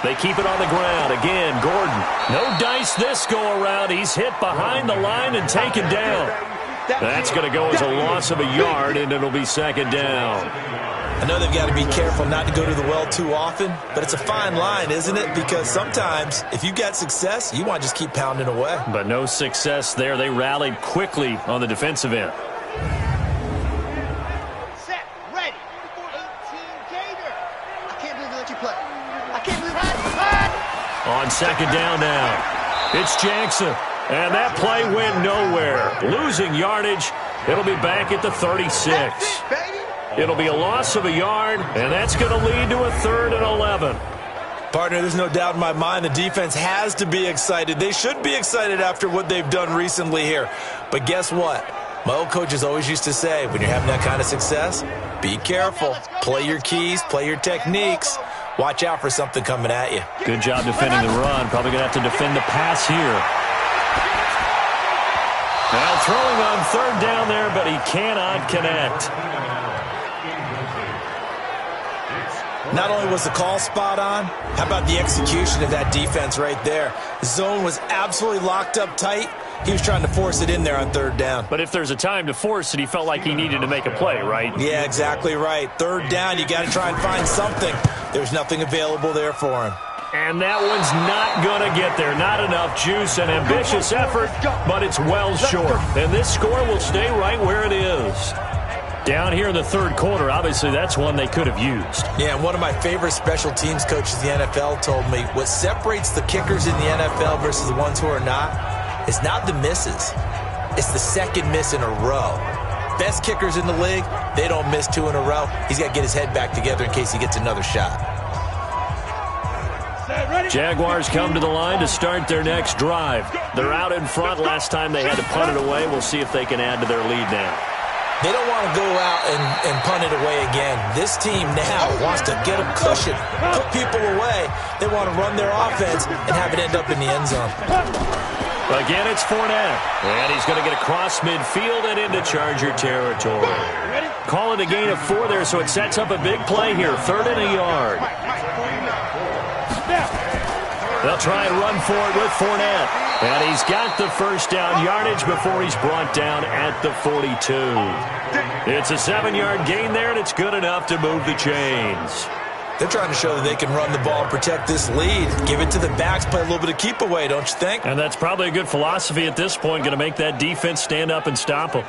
They keep it on the ground. Again, Gordon. No dice this go-around. He's hit behind the line and taken down. That's going to go as a loss of a yard, and it'll be 2nd down. I know they've got to be careful not to go to the well too often, but it's a fine line, isn't it? Because sometimes, if you get success, you want to just keep pounding away. But no success there. They rallied quickly on the defensive end. Set, ready. 18 Gator. I can't believe they let you play. I can't believe it. On On second down now, it's Jackson. And that play went nowhere. Losing yardage. It'll be back at the 36. It'll be a loss of a yard, and that's going to lead to a 3rd and 11. Partner, there's no doubt in my mind the defense has to be excited. They should be excited after what they've done recently here. But guess what? My old coaches always used to say, when you're having that kind of success, be careful. Play your keys, play your techniques. Watch out for something coming at you. Good job defending the run. Probably going to have to defend the pass here. Now throwing on 3rd down there, but he cannot connect. Not only was the call spot on, how about the execution of that defense right there? The zone was absolutely locked up tight. He was trying to force it in there on 3rd down. But if there's a time to force it, he felt like he needed to make a play, right? Yeah, exactly right. 3rd down, you got to try and find something. There's nothing available there for him. And that one's not going to get there. Not enough juice and ambitious effort, but it's well short. And this score will stay right where it is. Down here in the 3rd quarter, obviously that's one they could have used. Yeah, and one of my favorite special teams coaches in the NFL told me what separates the kickers in the NFL versus the ones who are not is not the misses. It's the second miss in a row. Best kickers in the league, they don't miss 2 in a row. He's got to get his head back together in case he gets another shot. Jaguars come to the line to start their next drive. They're out in front. Last time they had to punt it away. We'll see if they can add to their lead now. They don't want to go out and punt it away again. This team now wants to get them cushioned, put people away. They want to run their offense and have it end up in the end zone. Again, it's Fournette. And he's going to get across midfield and into Charger territory. Call it a gain of 4 there, so it sets up a big play here. 3rd and a yard. They'll try and run for it with Fournette. And he's got the 1st down yardage before he's brought down at the 42. It's a 7-yard gain there, and it's good enough to move the chains. They're trying to show that they can run the ball and protect this lead. Give it to the backs, play a little bit of keep away, don't you think? And that's probably a good philosophy at this point, going to make that defense stand up and stop them.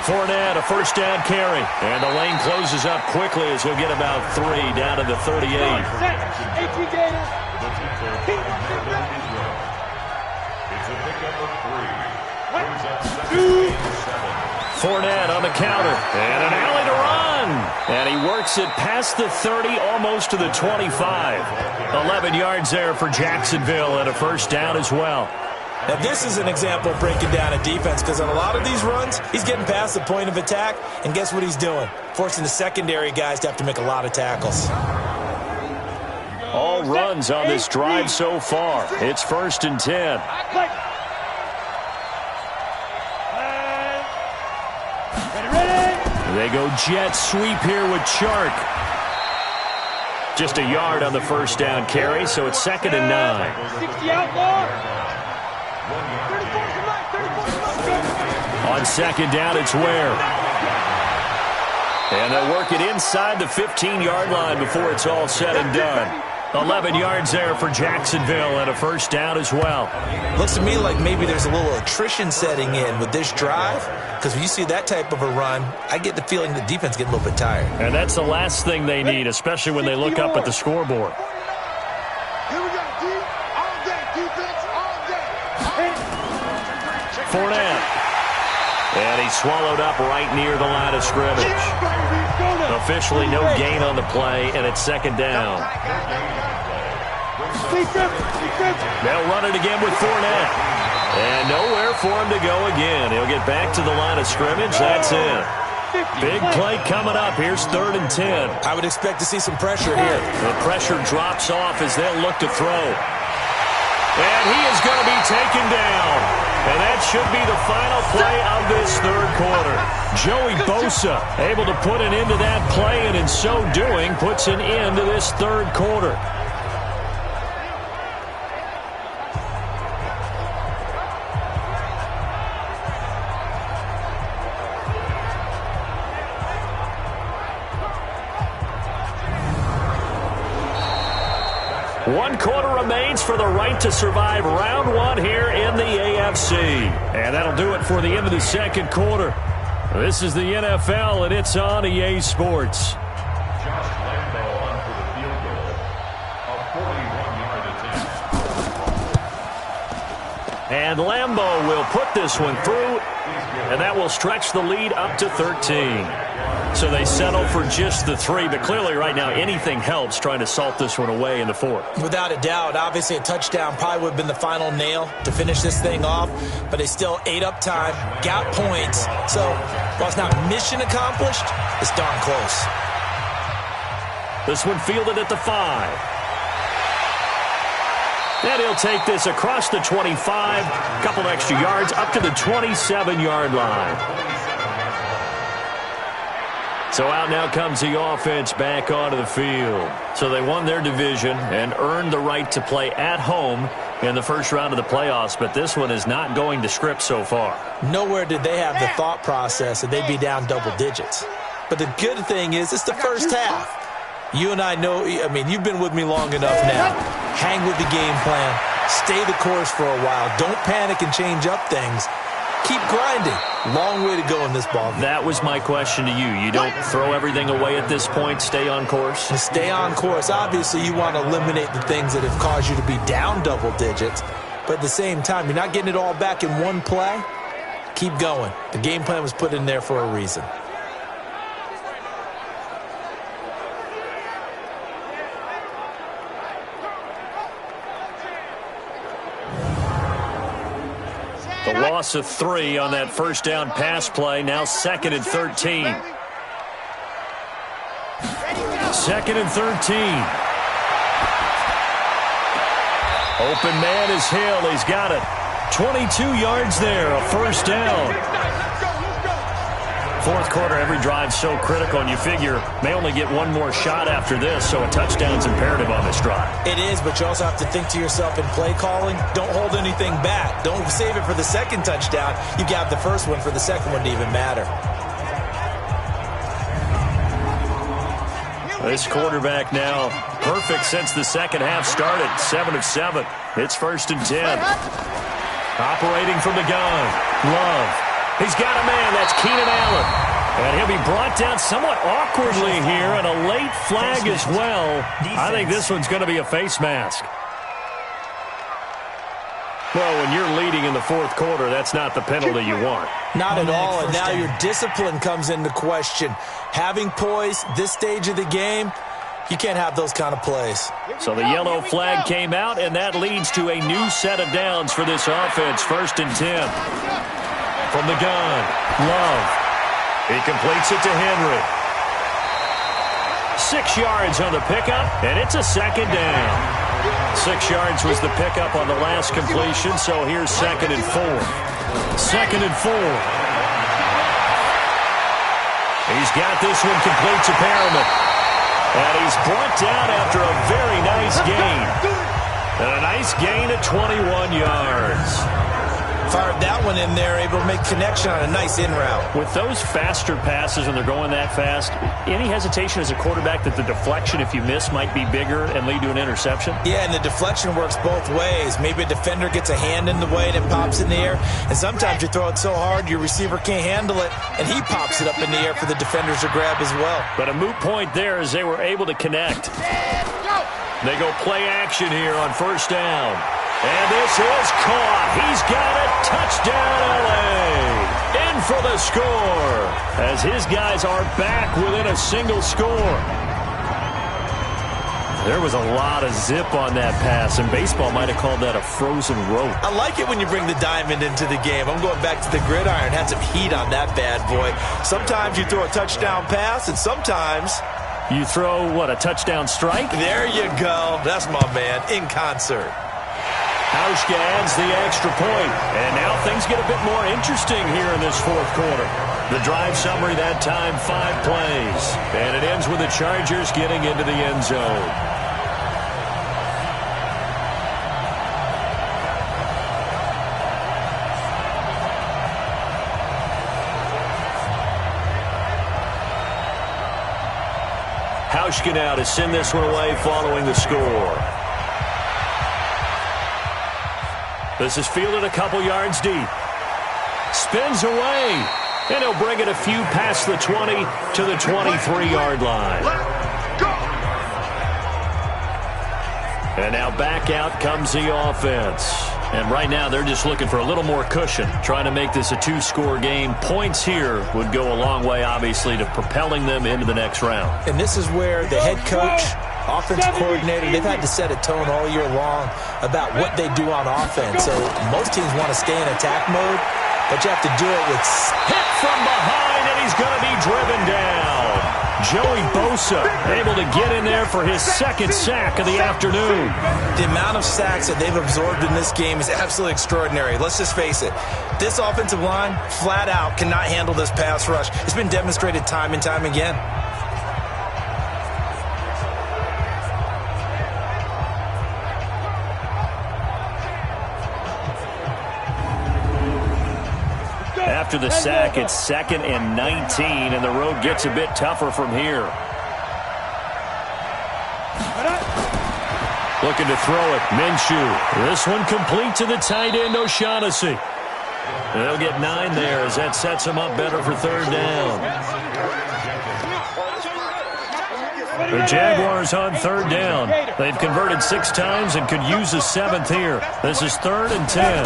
Fournette, a 1st down carry. And the lane closes up quickly as he'll get about 3 down to the 38. Fournette on the counter. And an alley to run. And he works it past the 30, almost to the 25. 11 yards there for Jacksonville and a 1st down as well. Now, this is an example of breaking down a defense because on a lot of these runs, he's getting past the point of attack, and guess what he's doing? Forcing the secondary guys to have to make a lot of tackles. All runs on this drive so far. It's 1st and 10. They go jet sweep here with Chark. Just a yard on the 1st down carry, so it's 2nd and 9. 60 outlaw. On 2nd down, it's Ware. And they'll work it inside the 15-yard line before it's all said and done. 11 yards there for Jacksonville and a 1st down as well. Looks to me like maybe there's a little attrition setting in with this drive because when you see that type of a run, I get the feeling the defense getting a little bit tired. And that's the last thing they need, especially when they look up at the scoreboard. Here we go, D. All day, defense, all day. Fournette. And he swallowed up right near the line of scrimmage. Officially no gain on the play, and it's 2nd down. They'll run it again with Fournette. And nowhere for him to go again. He'll get back to the line of scrimmage. That's it. Big play coming up. Here's 3rd and 10. I would expect to see some pressure here. The pressure drops off as they'll look to throw. And he is going to be taken down. And that should be the final play of this 3rd quarter. Joey Bosa able to put an end to that play, and in so doing, puts an end to this 3rd quarter. 1 quarter remains for the right to survive round 1 here in the AFC. And that'll do it for the end of the second quarter. This is the NFL, and it's on EA Sports. And Lambeau will put this one through, and that will stretch the lead up to 13. So they settle for just the 3, but clearly right now anything helps trying to salt this one away in the 4th. Without a doubt, obviously a touchdown probably would have been the final nail to finish this thing off, but they still ate up time, got points. So while it's not mission accomplished, it's darn close. This one fielded at the 5. And he'll take this across the 25, couple extra yards up to the 27-yard line. So out now comes the offense back onto the field. So they won their division and earned the right to play at home in the first round of the playoffs, but this one is not going to script so far. Nowhere did they have the thought process that they'd be down double digits. But the good thing is it's the first half. You and I know, I mean, you've been with me long enough now. Hang with the game plan. Stay the course for a while. Don't panic and change up things. Keep grinding. Long way to go in this ball game. That was my question to you. You don't throw everything away at this point. Stay on course? Stay on course. Obviously, you want to eliminate the things that have caused you to be down double digits. But at the same time, you're not getting it all back in one play. Keep going. The game plan was put in there for a reason. The loss of 3 on that first down pass play. Now 2nd and 13. 2nd and 13. Open man is Hill. He's got it. 22 yards there. A first down. 4th quarter, every drive so critical, and you figure may only get one more shot after this, so a touchdown's imperative on this drive. It is, but you also have to think to yourself in play calling, don't hold anything back. Don't save it for the second touchdown. You got the first one for the second one to even matter. This quarterback now perfect since the second half started. 7 of 7. It's 1st and 10. Operating from the gun. Love. He's got a man. That's Keenan Allen. And he'll be brought down somewhat awkwardly here, and a late flag as well. I think this one's going to be a face mask. Well, when you're leading in the 4th quarter, that's not the penalty you want. Not at all, and now your discipline comes into question. Having poise this stage of the game, you can't have those kind of plays. So the yellow flag came out, and that leads to a new set of downs for this offense. 1st and 10. From the gun, Love. He completes it to Henry. 6 yards on the pickup, and it's a 2nd down. 6 yards was the pickup on the last completion, so here's 2nd and 4. 2nd and 4. He's got this one complete to Perriman. And he's brought down after a very nice gain. And a nice gain of 21 yards. Fired that one in there, able to make connection on a nice in route. With those faster passes when they're going that fast, any hesitation as a quarterback that the deflection, if you miss, might be bigger and lead to an interception? Yeah, and the deflection works both ways. Maybe a defender gets a hand in the way and it pops in the air. And sometimes you throw it so hard your receiver can't handle it, and he pops it up in the air for the defenders to grab as well. But a moot point there as they were able to connect. They go play action here on 1st down. And this is caught. He's got it. Touchdown, L.A. In for the score as his guys are back within a single score. There was a lot of zip on that pass, and baseball might have called that a frozen rope. I like it when you bring the diamond into the game. I'm going back to the gridiron. Had some heat on that bad boy. Sometimes you throw a touchdown pass, and sometimes you throw, what, a touchdown strike? There you go. That's my man, in concert. Hauschka adds the extra point. And now things get a bit more interesting here in this 4th quarter. The drive summary that time, 5 plays. And it ends with the Chargers getting into the end zone. Hauschka now to send this one away following the score. This is fielded a couple yards deep. Spins away. And he'll bring it a few past the 20 to the 23-yard line. And now back out comes the offense. And right now they're just looking for a little more cushion, trying to make this a two-score game. Points here would go a long way, obviously, to propelling them into the next round. And this is where the head coach, offensive coordinator, they've had to set a tone all year long about what they do on offense. So most teams want to stay in attack mode, but you have to do it with hit from behind, and he's going to be driven down. Joey Bosa able to get in there for his second sack of the afternoon. The amount of sacks that they've absorbed in this game is absolutely extraordinary. Let's just face it. This offensive line, flat out, cannot handle this pass rush. It's been demonstrated time and time again. After the sack, it's 2nd and 19, and the road gets a bit tougher from here. Looking to throw it, Minshew. This one complete to the tight end, O'Shaughnessy. They'll get 9 there as that sets them up better for 3rd down. The Jaguars on 3rd down. They've converted 6 times and could use a 7th here. This is 3rd and 10.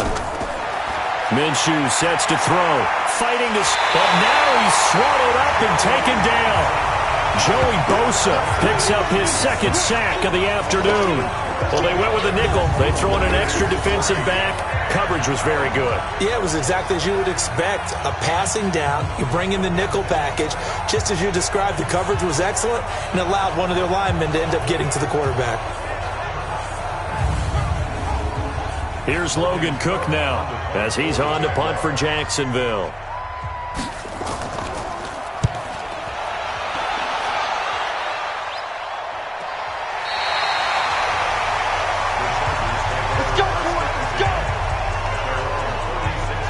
Minshew sets to throw, fighting this, but now he's swallowed up and taken down. Joey Bosa picks up his 2nd sack of the afternoon. Well, they went with a nickel. They throw in an extra defensive back. Coverage was very good. Yeah, it was exactly as you would expect. A passing down, you bring in the nickel package. Just as you described, the coverage was excellent and allowed one of their linemen to end up getting to the quarterback. Here's Logan Cook now as he's on to punt for Jacksonville.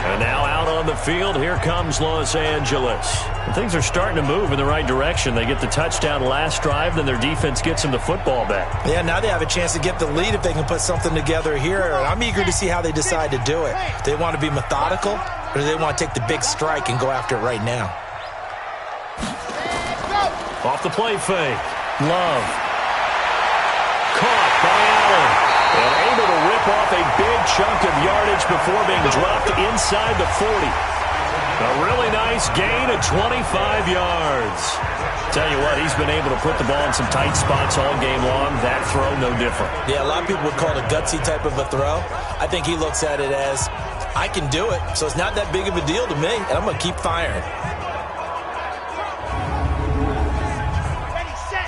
And now out on the field, here comes Los Angeles. And things are starting to move in the right direction. They get the touchdown last drive, then their defense gets them the football back. Yeah, now they have a chance to get the lead if they can put something together here. And I'm eager to see how they decide to do it. Do they want to be methodical, or do they want to take the big strike and go after it right now? Off the play fake. Love. Caught by Allen. And able to rip off a big chunk of yardage before being dropped inside the 40. A really nice gain of 25 yards. Tell you what, he's been able to put the ball in some tight spots all game long. That throw, no different. Yeah, a lot of people would call it a gutsy type of a throw. I think he looks at it as, I can do it, so it's not that big of a deal to me, and I'm going to keep firing.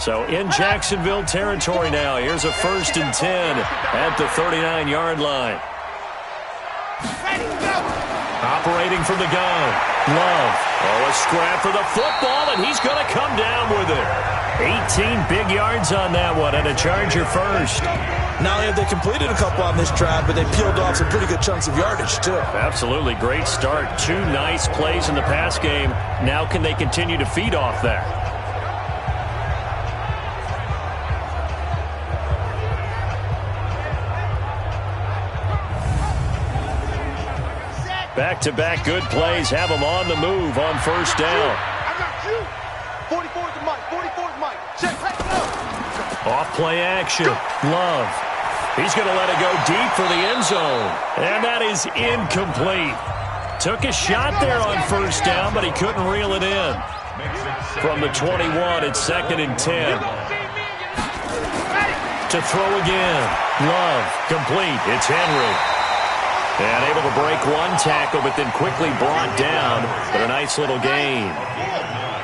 So in Jacksonville territory now. Here's a 1st and 10 at the 39-yard line. Operating from the gun. Love. Oh, a scrap for the football, and he's going to come down with it. 18 big yards on that one, and a Charger first. Not only have they completed a couple on this drive, but they peeled off some pretty good chunks of yardage, too. Absolutely. Great start. 2 nice plays in the pass game. Now can they continue to feed off that? Back-to-back good plays have them on the move on 1st down. I got you. 44's the mic. 44's mic. Check. Off play action. Love. He's going to let it go deep for the end zone. And that is incomplete. Took a shot there on 1st down, but he couldn't reel it in. From the 21, it's 2nd and 10. To throw again. Love. Complete. It's Henry. And able to break one tackle, but then quickly brought down. But a nice little gain.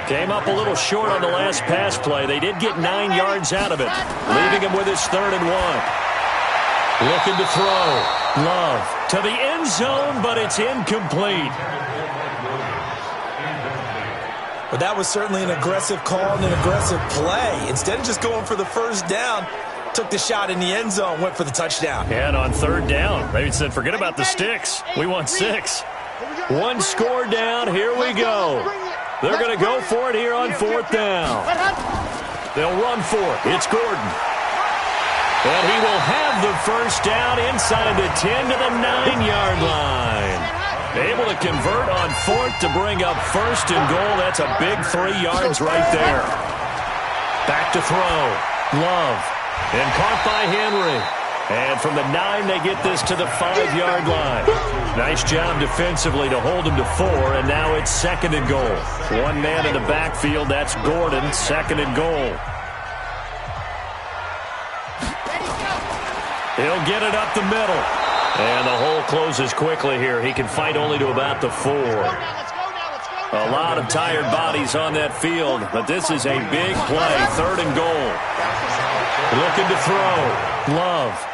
Came up a little short on the last pass play. They did get 9 yards out of it, leaving him with his 3rd and 1. Looking to throw. Love to the end zone, but it's incomplete. But that was certainly an aggressive call and an aggressive play. Instead of just going for the 1st down, took the shot in the end zone, went for the touchdown. And on 3rd down, they said, forget about the sticks. We want 6. 1 score down. Here we go. They're going to go for it here on 4th down. They'll run for it. It's Gordon. And he will have the first down inside the 10 to the 9-yard line. Able to convert on 4th to bring up 1st and goal. That's a big 3 yards right there. Back to throw. Love. And caught by Henry. And from the 9, they get this to the 5-yard line. Nice job defensively to hold him to 4, and now it's 2nd and goal. One man in the backfield, that's Gordon, 2nd and goal. He'll get it up the middle. And the hole closes quickly here. He can fight only to about the 4. A lot of tired bodies on that field, but this is a big play, 3rd and goal. Looking to throw. Love.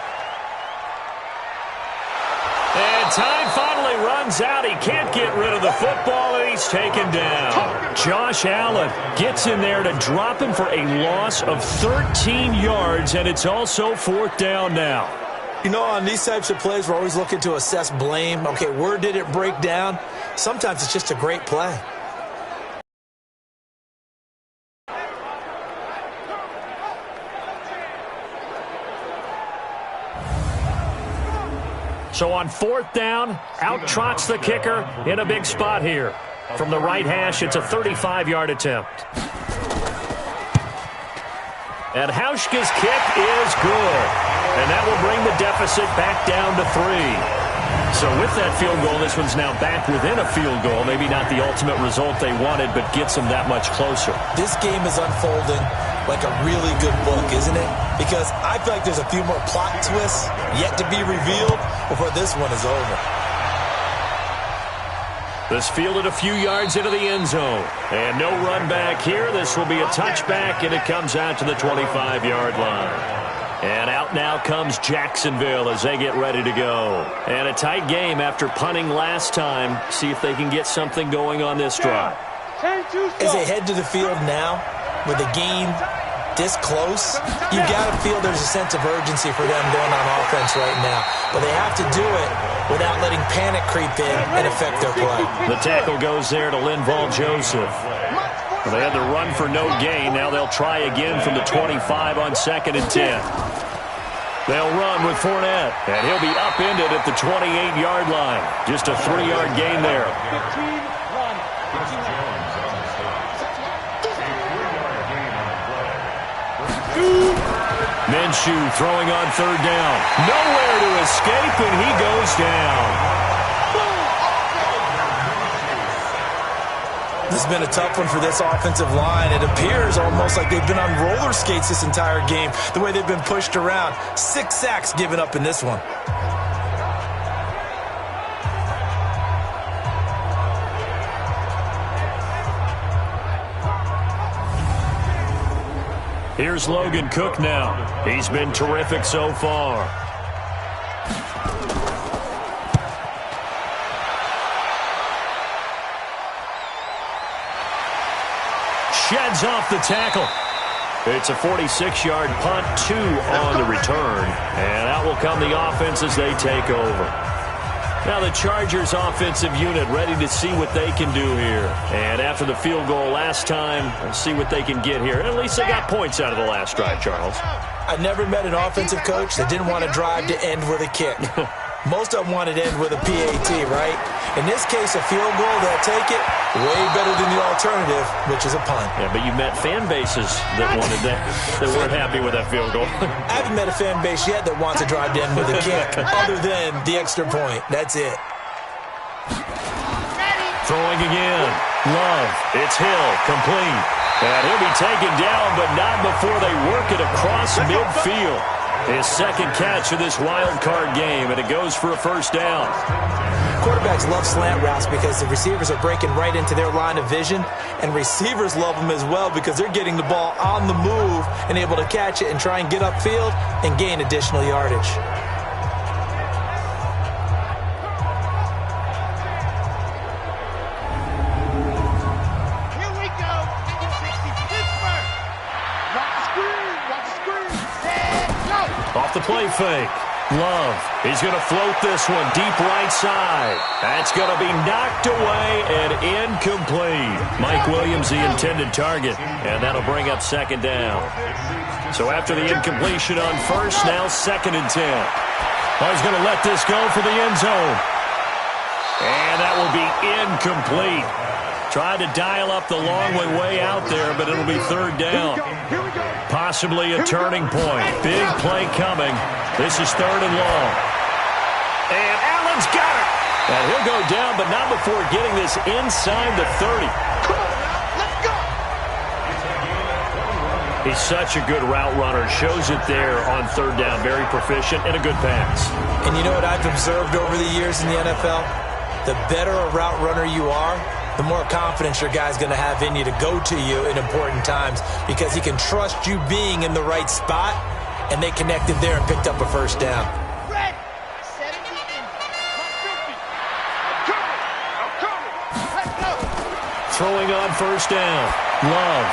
And time finally runs out. He can't get rid of the football, and he's taken down. Josh Allen gets in there to drop him for a loss of 13 yards, and it's also 4th down now. You know, on these types of plays, we're always looking to assess blame. Okay, where did it break down? Sometimes it's just a great play. So on 4th down, out trots the kicker in a big spot here. From the right hash, it's a 35-yard attempt. And Hauschka's kick is good. And that will bring the deficit back down to 3. So with that field goal, this one's now back within a field goal. Maybe not the ultimate result they wanted, but gets them that much closer. This game is unfolding like a really good book, isn't it? Because I feel like there's a few more plot twists yet to be revealed before this one is over. This fielded a few yards into the end zone. And no run back here. This will be a touchback, and it comes out to the 25-yard line. And out now comes Jacksonville as they get ready to go. And a tight game after punting last time. See if they can get something going on this drive. As they head to the field now, with the game this close, you got to feel there's a sense of urgency for them going on offense right now. But they have to do it without letting panic creep in and affect their play. The tackle goes there to Linval Joseph. They had to run for no gain. Now they'll try again from the 25 on 2nd and 10. They'll run with Fournette, and he'll be upended at the 28-yard line. Just a 3-yard gain there. Minshew throwing on 3rd down. Nowhere to escape, and he goes down. This has been a tough one for this offensive line. It appears almost like they've been on roller skates this entire game, the way they've been pushed around. 6 sacks given up in this one. Here's Logan Cook now. He's been terrific so far. Sheds off the tackle. It's a 46-yard punt, 2 on the return. And out will come the offense as they take over. Now the Chargers offensive unit ready to see what they can do here. And after the field goal last time, let's see what they can get here. At least they got points out of the last drive, Charles. I never met an offensive coach that didn't want to drive to end with a kick. Most of them wanted to end with a PAT, right? In this case, a field goal, they'll take it way better than the alternative, which is a punt. Yeah, but you met fan bases that wanted that, that weren't happy with that field goal. I haven't met a fan base yet that wants to drive to end with a kick, other than the extra point. That's it. Throwing again. Love. It's Hill. Complete. And he'll be taken down, but not before they work it across midfield. His second catch of this wild card game, and it goes for a first down. Quarterbacks love slant routes because the receivers are breaking right into their line of vision, and receivers love them as well because they're getting the ball on the move and able to catch it and try and get upfield and gain additional yardage. Here we go. 60 Pittsburgh. Watch the screen. Watch the screen. And go. Off the play fake. Love. He's going to float this one deep right side. That's going to be knocked away and incomplete. Mike Williams, the intended target, and that'll bring up second down. So after the incompletion on first, now 2nd and 10. Oh, he's going to let this go for the end zone. And that will be incomplete. Tried to dial up the long way out there, but it'll be 3rd down. Possibly a turning point. Big play coming. This is 3rd and long. And Allen's got it. And he'll go down, but not before getting this inside the 30. He's such a good route runner. Shows it there on 3rd down. Very proficient and a good pass. And you know what I've observed over the years in the NFL? The better a route runner you are, the more confidence your guy's going to have in you to go to you in important times because he can trust you being in the right spot, and they connected there and picked up a 1st down. Throwing on 1st down. Love.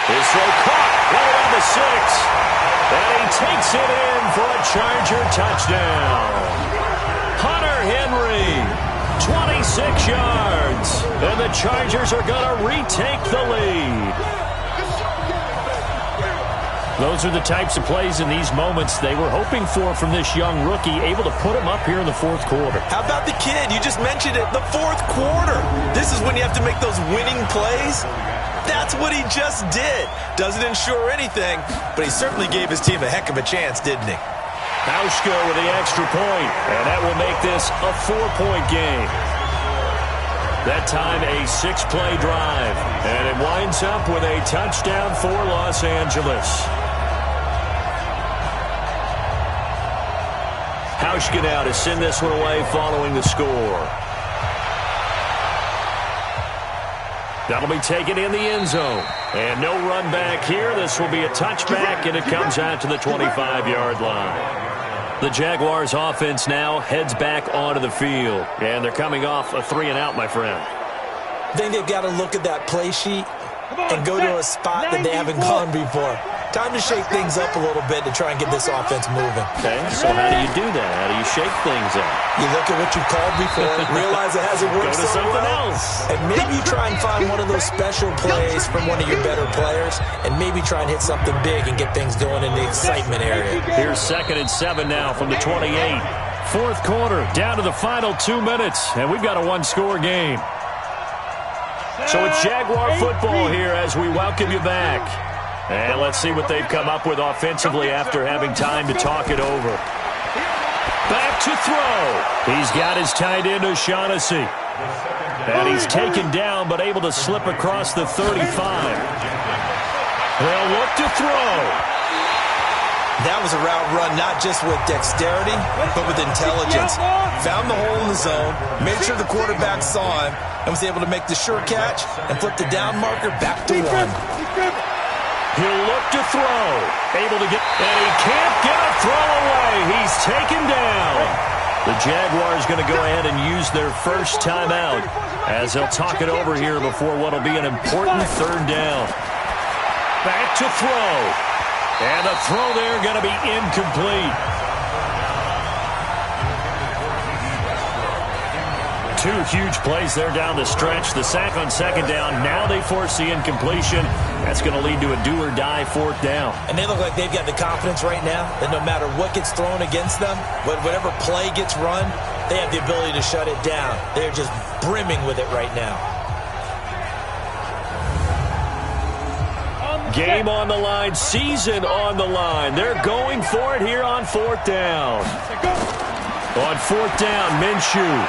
His throw caught right around the 6. And he takes it in for a Charger touchdown. Hunter Henry, 26 yards. And the Chargers are going to retake the lead. Those are the types of plays in these moments they were hoping for from this young rookie, able to put him up here in the 4th quarter. How about the kid? You just mentioned it, the 4th quarter. This is when you have to make those winning plays. That's what he just did. Doesn't ensure anything, but he certainly gave his team a heck of a chance, didn't he? Hauschka with the extra point, and that will make this a 4-point game. That time a 6-play drive, and it winds up with a touchdown for Los Angeles. Hauschka now to send this one away following the score. That'll be taken in the end zone. And no run back here. This will be a touchback, and it comes out to the 25-yard line. The Jaguars offense now heads back onto the field. And they're coming off a 3-and-out, my friend. I think they've got to look at that play sheet and go to a spot that they haven't gone before. Time to shake things up a little bit to try and get this offense moving. Okay, so how do you do that? How do you shake things up? You look at what you called before, realize it hasn't worked Go to so something well, else. and maybe you try and find one of those special plays from one of your better players, and maybe try and hit something big and get things going in the excitement area. Here's 2nd and 7 now from the 28. 4th quarter, down to the final 2 minutes, and we've got a 1-score game. So it's Jaguar football here as we welcome you back. And let's see what they've come up with offensively after having time to talk it over. Back to throw. He's got his tight end O'Shaughnessy. And he's taken down but able to slip across the 35. They'll look to throw. That was a route run not just with dexterity, but with intelligence. Found the hole in the zone, made sure the quarterback saw him, and was able to make the sure catch and flip the down marker back to 1. He'll look to throw. Able to get, and he can't get a throw away. He's taken down. The Jaguars going to go ahead and use their first timeout as they'll talk it over here before what will be an important 3rd down. Back to throw. And the throw there going to be incomplete. 2 huge plays there down the stretch. The sack on 2nd down. Now they force the incompletion. That's going to lead to a do-or-die 4th down. And they look like they've got the confidence right now that no matter what gets thrown against them, whatever play gets run, they have the ability to shut it down. They're just brimming with it right now. Game on the line, season on the line. They're going for it here on 4th down. On 4th down, Minshew.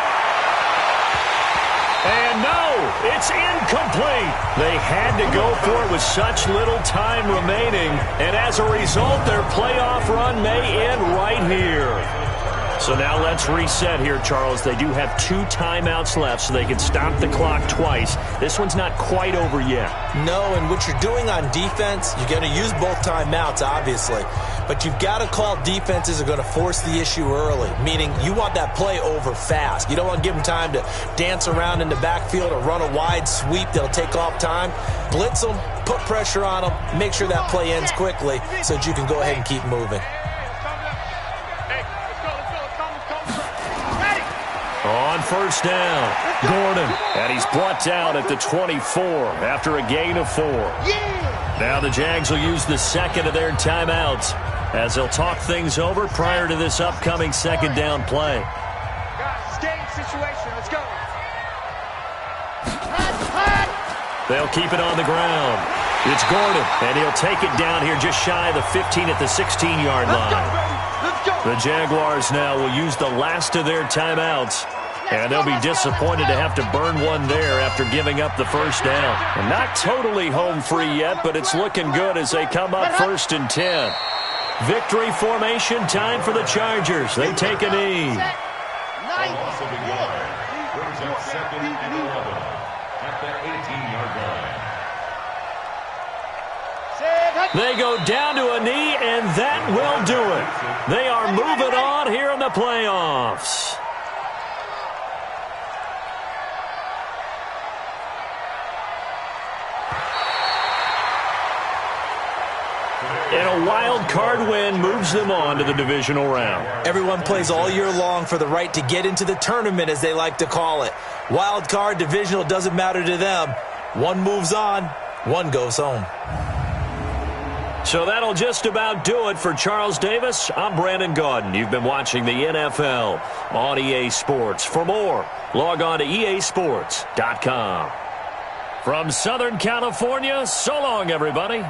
And no, it's incomplete. They had to go for it with such little time remaining. And as a result, their playoff run may end right here. So now let's reset here, Charles. They do have 2 timeouts left, so they can stop the clock twice. This one's not quite over yet. No, and what you're doing on defense, you're going to use both timeouts, obviously. But you've got to call defenses are going to force the issue early, meaning you want that play over fast. You don't want to give them time to dance around in the backfield or run a wide sweep that'll take off time. Blitz them, put pressure on them, make sure that play ends quickly so that you can go ahead and keep moving. On 1st down, Gordon, and he's brought down at the 24 after a gain of 4. Yeah! Now the Jags will use the second of their timeouts as they'll talk things over prior to this upcoming second down play. Guys, game situation. Let's go. They'll keep it on the ground. It's Gordon, and he'll take it down here just shy of the 15 at the 16-yard line. Let's go. The Jaguars now will use the last of their timeouts, and they'll be disappointed to have to burn one there after giving up the first down. And not totally home free yet, but it's looking good as they come up 1st and 10. Victory formation time for the Chargers. They take a knee. They go down to a knee, and that will do it. They are moving on here in the playoffs. And a wild card win moves them on to the divisional round. Everyone plays all year long for the right to get into the tournament, as they like to call it. Wild card, divisional, doesn't matter to them. One moves on, one goes home. So that'll just about do it for Charles Davis. I'm Brandon Gaudin. You've been watching the NFL on EA Sports. For more, log on to easports.com. From Southern California, so long, everybody.